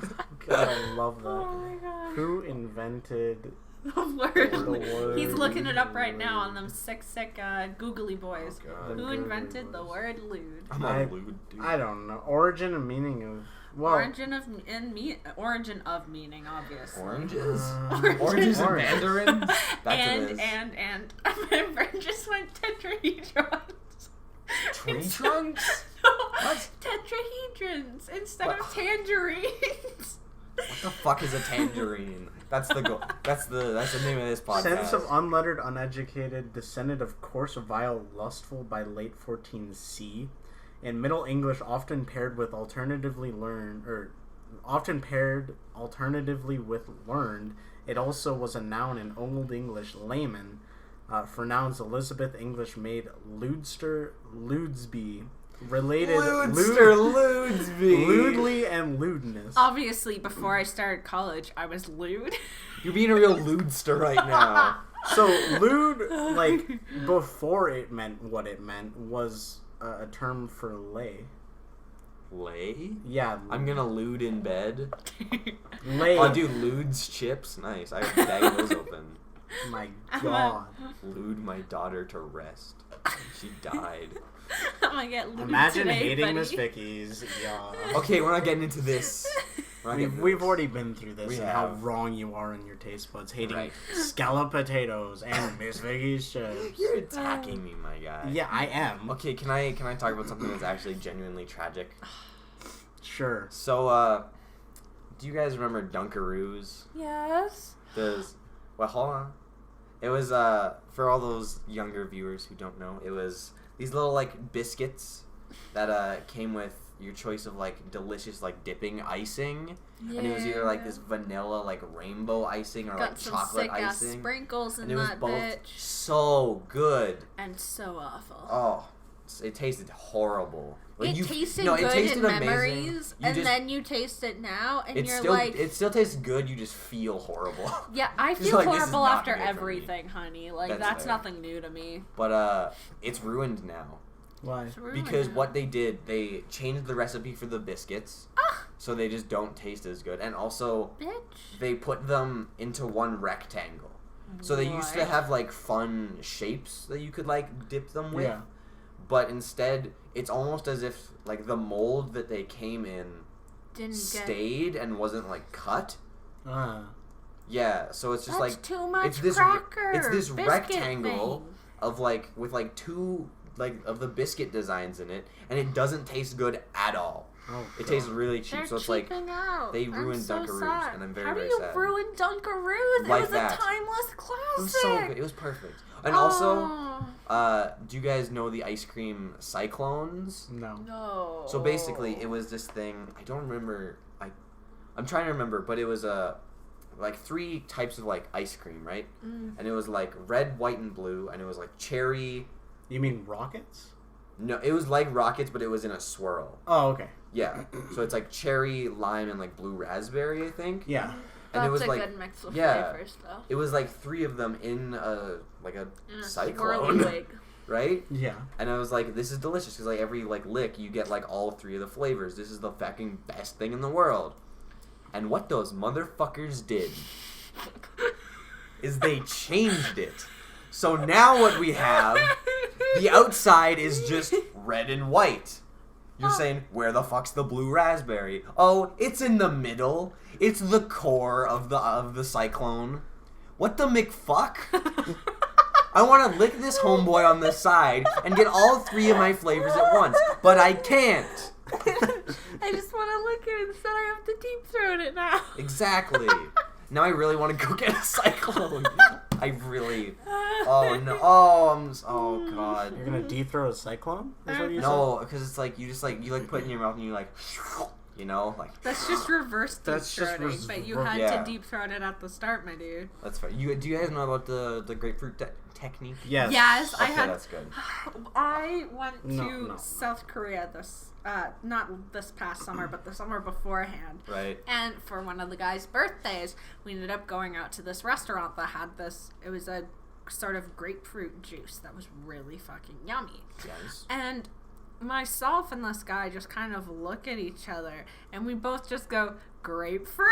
God, I love that. Oh my god. Who invented The the word. word? He's looking it up right now on them sick googly boys. Oh, God. Who invented the word lewd? I'm a lewd dude. I don't know. Origin and meaning of... Well, Origin of meaning, obviously. Oranges? Oranges. Oranges and Orange. mandarins? That's and what it is. my brain just went tetrahedrons. Tree trunks? No, What? tetrahedrons instead What? of tangerines. What the fuck is a tangerine? That's the That's the name of this podcast. sense of unlettered, uneducated, descendant of coarse, vile, lustful by late 14C. In Middle English, often paired alternatively with learned. It also was a noun in Old English layman. For nouns, Elizabeth English made lewdster, lewdsby, related Lewdby. lewdly and lewdness. Obviously, before I started college, I was lewd. You're being a real lewdster right now. So lewd, like before it meant what it meant, was a term for lay. Lay? Yeah, I'm gonna lewd in bed. lay. Oh, dude, lewd's chips. Nice. I have a bag of those open. My God. Lewd my daughter to rest. She died. I'm gonna get lewd Imagine today, hating buddy. Miss Vicky's. Yeah. Okay, we're not getting into this. We're not getting into We've this. already been through this We and how have. wrong you are in your taste buds. Hating Right. scallop potatoes and Miss Vicky's chips. You're attacking me, my guy. Yeah, I am. Okay, can I talk about something that's actually genuinely tragic? Sure. So, do you guys remember Dunkaroos? Yes. Well, hold on. It was, for all those younger viewers who don't know, it was these little, like, biscuits that, came with your choice of, like, delicious, like, dipping icing. Yeah. And it was either, like, this vanilla, like, rainbow icing or, Got like, some chocolate sick ass icing. sprinkles in And it was that both bitch. so good. And so awful. Oh, it tasted horrible. Like, It tasted no, good it tasted in amazing. memories, You and just- then you taste it now, and you're still, like, it still tastes good. You just feel horrible. yeah, I Just feel like, this is horrible not after good for me. everything, honey. Like, That's that's fair. nothing new to me. But it's ruined now Why? It's ruined because now. what they did, they changed the recipe for the biscuits, Ah, so they just don't taste as good. And also, bitch. they put them into one rectangle. So they used to What? have like fun shapes that you could like dip them with. Yeah. But instead, it's almost as if like the mold that they came in Didn't stayed and wasn't like cut. Ah. Yeah, so it's just That's like too much it's this cracker. it's this biscuit rectangle thing. of like with like two like of the biscuit designs in it, and it doesn't taste good at all. Oh, It God. tastes really cheap, They're so it's like cheaping out. they I'm ruined so Dunkaroos, sad. and I'm very, How do very you sad. ruin Dunkaroos? Like it was that. a timeless classic. It was so good. It was perfect. And also, Oh, do you guys know the ice cream cyclones? No. no. So basically, it was this thing. I don't remember. I'm trying to remember, but it was like 3 types of like ice cream, right? Mm. And it was like red, white, and blue, and it was like cherry. You mean rockets? No, it was like rockets, but it was in a swirl. Oh, okay. Yeah. So it's like cherry, lime, and like blue raspberry, I think. Yeah. And That's it was a like good mix of yeah. flavors, though. it was like 3 of them in a In a cyclone, swirly wig. right? Yeah. And I was like, this is delicious because like every like lick you get like all 3 of the flavors. This is the fucking best thing in the world. And what those motherfuckers did is they changed it. So now what we have, the outside is just red and white. You're saying, where the fuck's the blue raspberry? Oh, it's in the middle. It's the core of the cyclone. What the McFuck? I want to lick this homeboy on the side and get all 3 of my flavors at once, but I can't. I just want to lick it instead. I have to deep throat it now. Exactly. Now I really want to go get a cyclone. I really. Oh no. Oh god. You're gonna dethrone a cyclone? Is what you No, because it's like you just like you like put it in your mouth and you like You know, like That's just reverse deep That's just throating, but you had to deep throat it at the start, my dude. That's fine. Do you guys know about the grapefruit technique? Yes. Yes, Okay, I had. that's good. I went to No. South Korea not this past summer, but the summer beforehand. Right. And for one of the guys' birthdays, we ended up going out to this restaurant that had this. It was a sort of grapefruit juice that was really fucking yummy. Yes. And myself and this guy just kind of look at each other, and we both just go, grapefruit?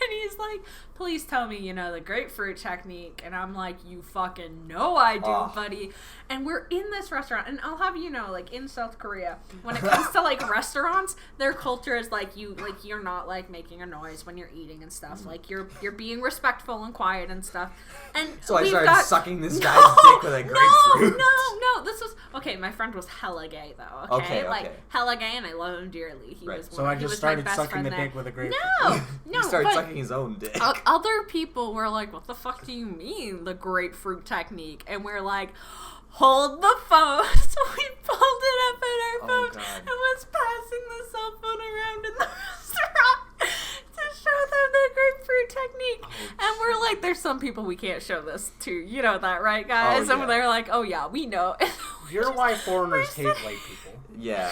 And he's like, please tell me you know the grapefruit technique. And I'm like, you fucking know I do, buddy. And we're in this restaurant, and I'll have you know, like, in South Korea, when it comes to, like, restaurants, their culture is, like, you're not, like, making a noise when you're eating and stuff. Like, you're being respectful and quiet and stuff. And So I started sucking this guy's dick with a grapefruit. No, this was, okay, my friend was hella gay, though, okay? Like, hella gay, and I love him dearly. He was So I just started my best sucking friend the there. dick with a grapefruit. No, He started but sucking his own dick. other people were like, what the fuck do you mean, the grapefruit technique? And we're like, hold the phone. So we pulled it up in our phone and was passing the cell phone around in the restaurant to show them the grapefruit technique. And we're like, there's some people we can't show this to. You know that, right, guys? And they're like, oh yeah, we know. You're why foreigners hate white people. Yeah.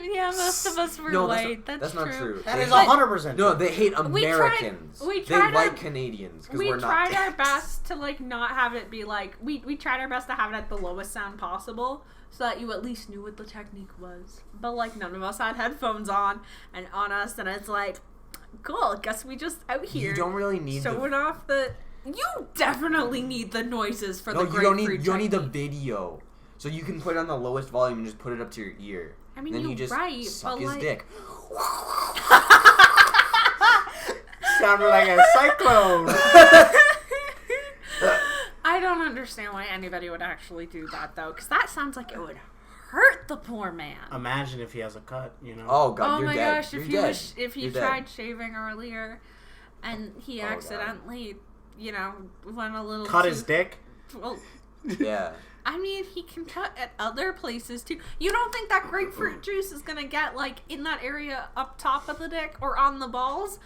Yeah, most of us were white. That's not true. That is 100% No, they hate Americans. We they tried like Canadians because we're not. We tried our best to like not have it be like we tried our best to have it at the lowest sound possible so that you at least knew what the technique was. But like none of us had headphones on us, and it's like, cool. Guess we just out here. You don't really need showing off the. You definitely need the noises for the grapefruit. You don't need the video. So you can put it on the lowest volume and just put it up to your ear. I mean, then you're you just right, suck but his like... dick. Sounded like a cyclone. I don't understand why anybody would actually do that, though, because that sounds like it would hurt the poor man. Imagine if he has a cut, you know. Oh god, you're dead. Gosh, You're if he tried shaving earlier, and he accidentally, you know, went a little cut his dick. Well, yeah. I mean, he can cut at other places too. You don't think that grapefruit juice is gonna get like in that area up top of the dick or on the balls?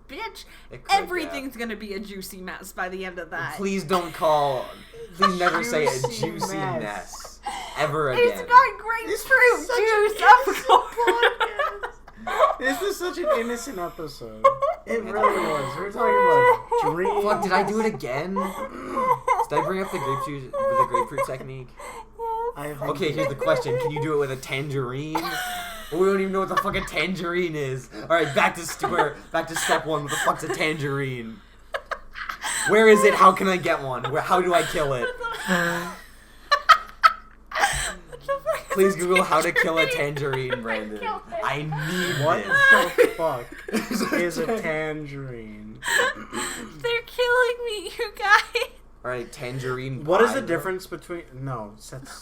Bitch, everything's gonna be a juicy mess by the end of that. Please please never say a juicy mess ever again. It's got grapefruit juice, of course. This is such an innocent episode. It really was. We were talking about dreams. Fuck, did I do it again? Did I bring up the grapefruit technique? Okay, here's the question. Can you do it with a tangerine? Well, we don't even know what the fuck a tangerine is. Alright, back to step one. What the fuck's a tangerine? Where is it? How can I get one? How do I kill it? Please Google how to kill a tangerine, Brandon. I need what this. the fuck is a tangerine? They're killing me, you guys. Alright, tangerine. What is the difference between... No,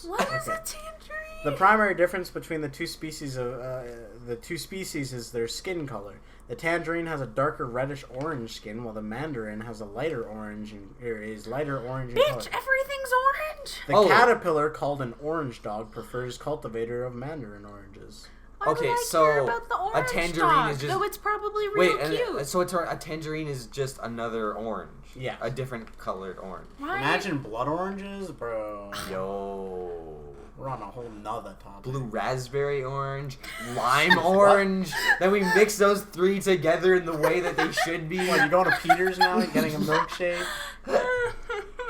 what is a tangerine? The primary difference between the two species is their skin color. The tangerine has a darker reddish orange skin, while the mandarin has a lighter orange is lighter orange in color. Bitch, everything's orange. The caterpillar, called an orange dog, prefers cultivator of mandarin oranges. Why would I care about the orange a tangerine dog? is just... Though it's probably real cute. So a tangerine is just another orange. Yeah. A different colored orange. Why? Imagine blood oranges, bro. Yo. We're on a whole nother topic. Blue raspberry orange, lime orange. Then we mix those three together in the way that they should be. What, you going to Peter's now and getting a milkshake?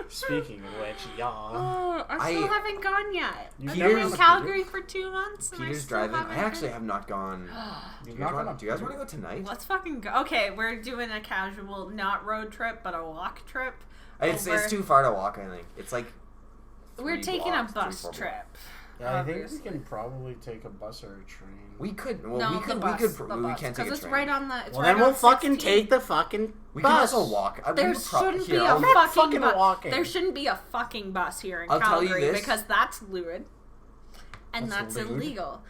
Speaking of which, I still haven't gone yet. I've Peter's- been in Calgary for 2 months. And Peter's I still driving. haven't I actually been. have not gone. Do you guys want to go tonight? Let's fucking go. Okay, we're doing a casual, not road trip, but a walk trip. It's too far to walk, I think. It's like... We're taking a bus trip. Yeah, I think we can probably take a bus or a train. We could. Well, No, we could. the bus, We the can't bus, take a train. because it's right on the. Well, then we'll fucking take the fucking We bus. can also walk. There shouldn't be a I'm not fucking bus. walking. There shouldn't be a fucking bus here in I'll tell Calgary you this. because that's lewd, and that's lewd? illegal.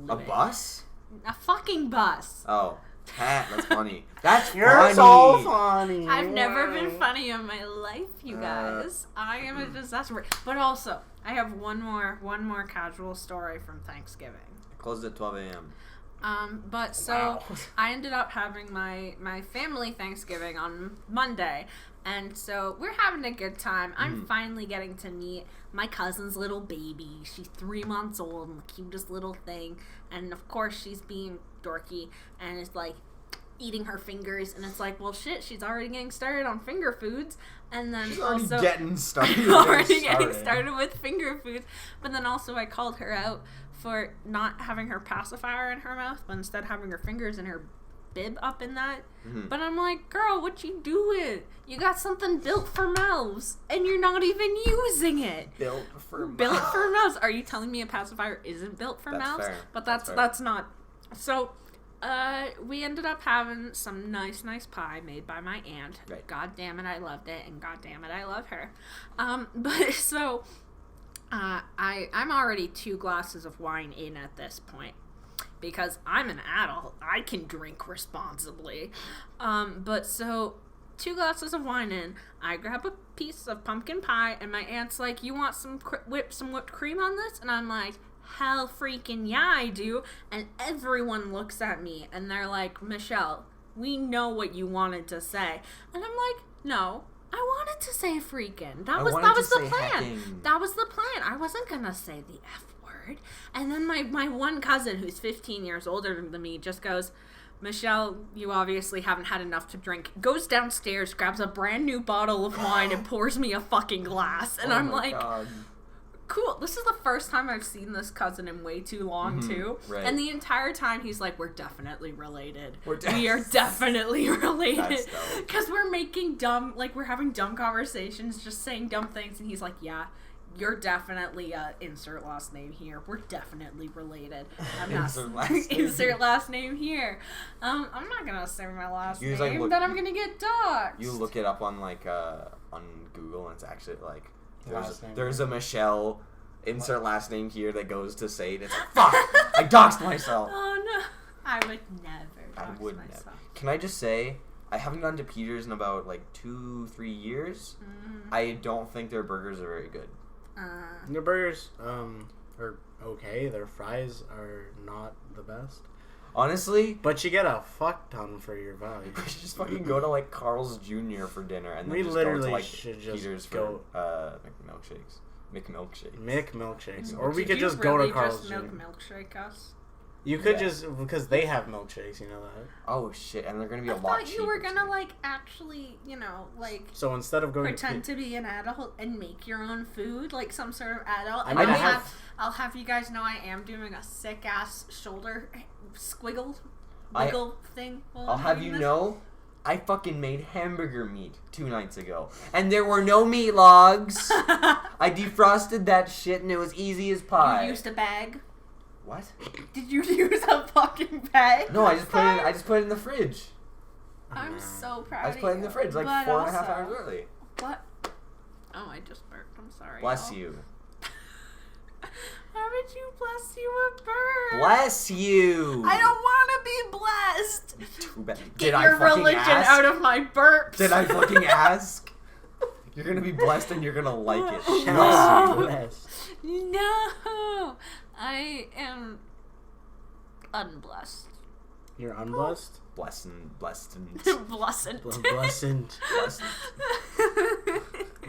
A bus? A fucking bus. Oh, that's funny. That's You're funny. so funny. I've never been funny in my life, you guys. I am a disaster. But also, I have one more casual story from Thanksgiving. Closed at 12 a.m. But so Wow. I ended up having my family Thanksgiving on Monday. And so we're having a good time. I'm finally getting to meet my cousin's little baby. She's 3 months old and the cutest little thing. And of course she's being dorky and is like eating her fingers. And it's like, well, shit, she's already getting started on finger foods. And then She's also already getting started. getting started with finger foods. But then also I called her out for not having her pacifier in her mouth, but instead having her fingers in her bib up in that. But I'm like, girl, what you doing? You got something built for mouths and you're not even using it. Built for mouths. Are you telling me a pacifier isn't built for mouths? Fair. But that's not. So we ended up having some nice pie made by my aunt. Right. God damn it, I loved it, and god damn it, I love her. But so I'm already 2 glasses of wine in at this point. Because I'm an adult, I can drink responsibly. But so 2 glasses of wine in, I grab a piece of pumpkin pie, and my aunt's like, "You want some whipped cream on this?" And I'm like, "Hell freaking yeah, I do." And everyone looks at me, and they're like, "Michelle, we know what you wanted to say." And I'm like, "No, I wanted to say freaking. That was the plan. Hacking. That was the plan. I wasn't gonna say the F word." And then my one cousin, who's 15 years older than me, just goes, "Michelle, you obviously haven't had enough to drink." Goes downstairs, grabs a brand new bottle of wine, and pours me a fucking glass. And I'm like, God. cool. This is the first time I've seen this cousin in way too long, too. Right. And the entire time he's like, "We're definitely related. We are definitely related." That's dope. Because we're making we're having dumb conversations, just saying dumb things. And he's like, "Yeah, you're definitely insert last name here. We're definitely related." I'm not insert last name here. I'm not gonna say my last name. Like, Then I'm gonna get doxxed. You look it up on on Google, and it's actually like Last name. there's a Michelle insert last name here that goes to say it. It's like, fuck, I doxed myself. Oh no, I would never dox myself. Never. Can I just say, I haven't gone to Peter's in about like 2-3 years. I don't think their burgers are very good. Their burgers are okay. Their fries are not the best. Honestly, But you get a fuck ton for your value. we should just fucking go to like Carl's Jr. for dinner, and then We just literally go to like should just Peter's go- for McMilkshakes. McMilkshakes. Milkshakes. Or we Did could you just go really to Carl's just Jr. milkshake us? You could Yeah. just, because they have milkshakes, you know that. Oh shit, and they're gonna be I a lot thought cheaper. you were gonna too. like actually, like So instead of going pretend to be an adult and make your own food, like some sort of adult. I And mean, I'll have you guys know I am doing a sick ass shoulder wiggle thing. I'll have you know, I fucking made hamburger meat 2 nights ago, and there were no meat logs. I defrosted that shit, and it was easy as pie. You used a bag. What? Did you use a fucking bag? No, I just put it in the fridge. I'm so proud. I just put it in the fridge like But 4.5 also- hours early. What? Oh, I just burped. I'm sorry. Bless y'all. you. Why would you bless you a bird? Bless you. I don't want to be blessed. Too bad. Get Did your I fucking religion ask? out of my burps. Did I fucking ask? You're gonna be blessed and you're gonna like it. No. Bless No, I am unblessed. You're unblessed? Blessed. Blessed. Blessed. Blessed.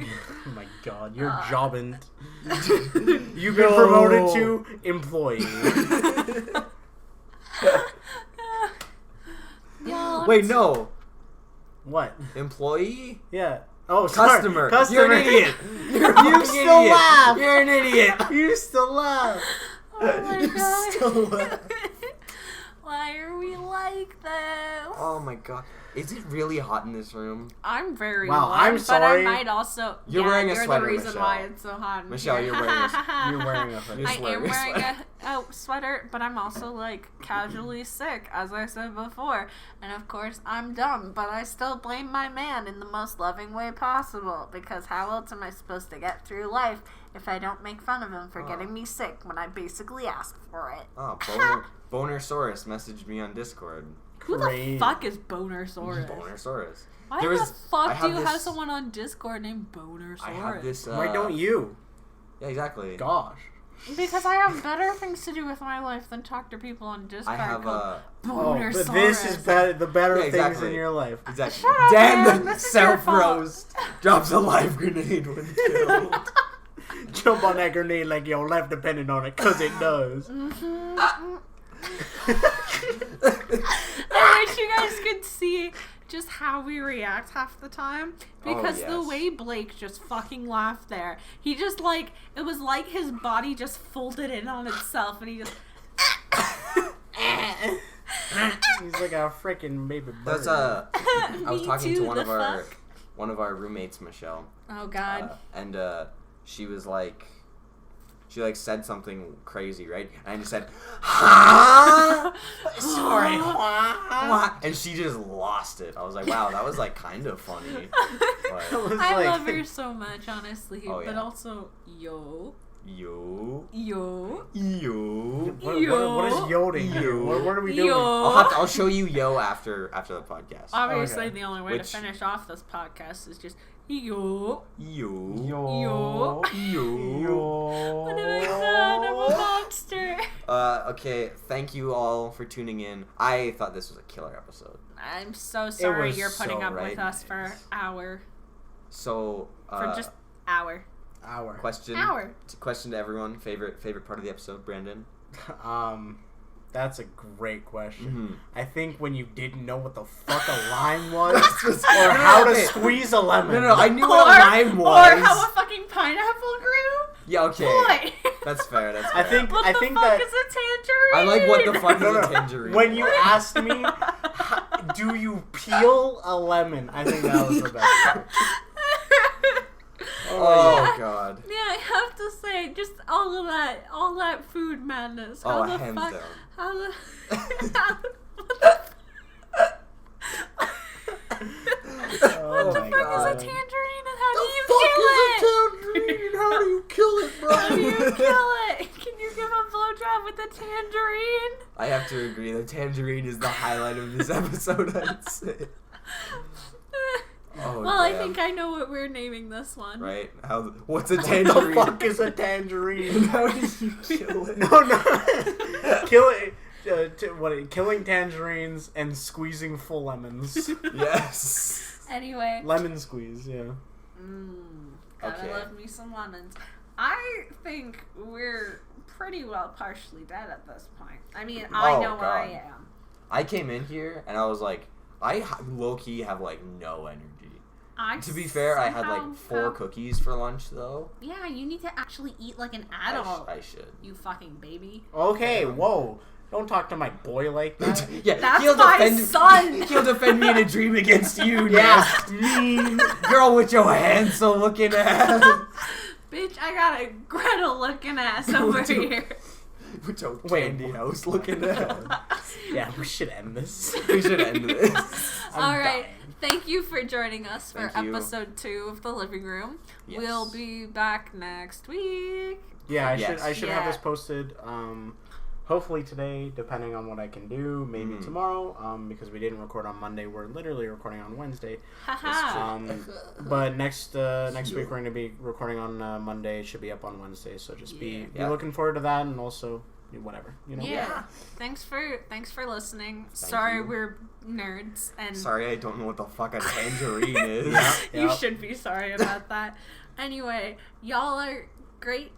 Oh my god, you're jobbing. You've been promoted to employee. Y'all, Wait, no. What? Employee? Yeah. Oh, sorry. Customer. Customer. You're an idiot. You're a You fucking still idiot. laugh. You're an idiot. You still laugh. Oh my You god. still laugh. Why are we like this? Oh my god. Is it really hot in this room? I'm very Wow, warm, I'm sorry. but I might also. You're wearing a sweater, You're the reason Michelle. why it's so hot. In Michelle, here. you're wearing a- You're wearing a hoodie. You're I am wearing a wearing a sweater, but I'm also like casually sick, as I said before. And of course, I'm dumb, but I still blame my man in the most loving way possible. Because how else am I supposed to get through life if I don't make fun of him for getting me sick when I basically asked for it? Oh, Bonersaurus messaged me on Discord. Who Great. the fuck is Bonersaurus? Bonersaurus. Why There the was- fuck I do have you this- have someone on Discord named Bonersaurus? I have this. Why don't you? Yeah, exactly. Gosh. Because I have better things to do with my life than talk to people on Discord. I have but this is the better things in your life. Exactly. Shut up, Dan man. the This is your self-roast drops a live grenade when killed. Jump on that grenade like your life depended on it, cause it does. I wish you guys could see just how we react half the time, because the way Blake just fucking laughed there, he just like, it was like his body just folded in on itself, and he just He's like a freaking baby bird. That's I was talking to one of fuck? our roommates, Michelle. Oh God. And she was like, she like said something crazy, right? And I just said, "Huh?" Sorry, what? And she just lost it. I was like, wow, that was like kind of funny. But, I love her so much, honestly. Oh, yeah. But also, yo. Yo. Yo. Yo. What is yo to you? What are we doing? I'll show you yo after the podcast. Obviously, the only way to finish off this podcast is just yo. Yo. Yo. Yo. What have I done? I'm a monster. Okay, thank you all for tuning in. I thought this was a killer episode. I'm so sorry was you're putting so up right. with us for an hour. So, For just hour. question to everyone. Favorite part of the episode, Brandon? That's a great question. Mm-hmm. I think when you didn't know what the fuck a lime was, or how to squeeze a lemon. No, I knew what a lime was. Or how a fucking pineapple grew. Yeah, okay. Boy. That's fair. That's fair. I think What I the think fuck that is a tangerine? I like what the fuck is No, a no. tangerine. When you asked me, do you peel a lemon? I think that was the best part. Oh god. Yeah, I have to say, just all that food madness. How the hands fuck? down. How the? Oh What the my fuck is a God. tangerine, and how do you kill it? How do you kill it, bro? How do you kill it? Can you give a blowjob with a tangerine? I have to agree. The tangerine is the highlight of this episode, I'd say. Oh, Well, I damn. think I know what we're naming this one. Right? What's a What tangerine? the fuck is a tangerine? How do you kill it? No. Killing tangerines and squeezing full lemons. Yes. Anyway. Lemon squeeze, yeah. Gotta Okay. love me some lemons. I think we're pretty well partially dead at this point. I mean, I know God. I am. I came in here and I was like, I low-key have like no energy. To be fair, I had like 4 cookies for lunch though. Yeah, you need to actually eat like an adult. I should. You fucking baby. Okay, whoa. Don't talk to my boy like that. Yeah, That's my son. He'll defend me in a dream against you. Yeah. Mean girl with your handsome looking ass. Bitch, I got a Gretel looking ass over here. With your candy house looking ass. Yeah, we should end this. We should end this. Alright, thank you for joining us for Thank you. episode 2 of The Living Room. Yes. We'll be back next week. Yeah, I Yes. should have this posted hopefully today, depending on what I can do, maybe tomorrow, because we didn't record on Monday. We're literally recording on Wednesday. Haha. But next week we're going to be recording on Monday. It should be up on Wednesday, so just be looking forward to that, and also whatever, you know. Yeah. Thanks for listening. Sorry you. we're nerds and Sorry, I don't know what the fuck a tangerine is. you should be sorry about that. Anyway, y'all are great.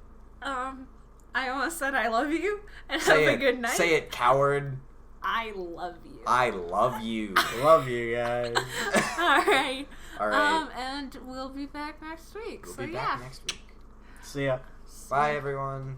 I almost said I love you and Say have it. a good night. Say it, coward. I love you. I love you. Love you guys. Alright. All right. And we'll be back next week. We'll so be yeah. back next week. See ya. Bye, everyone.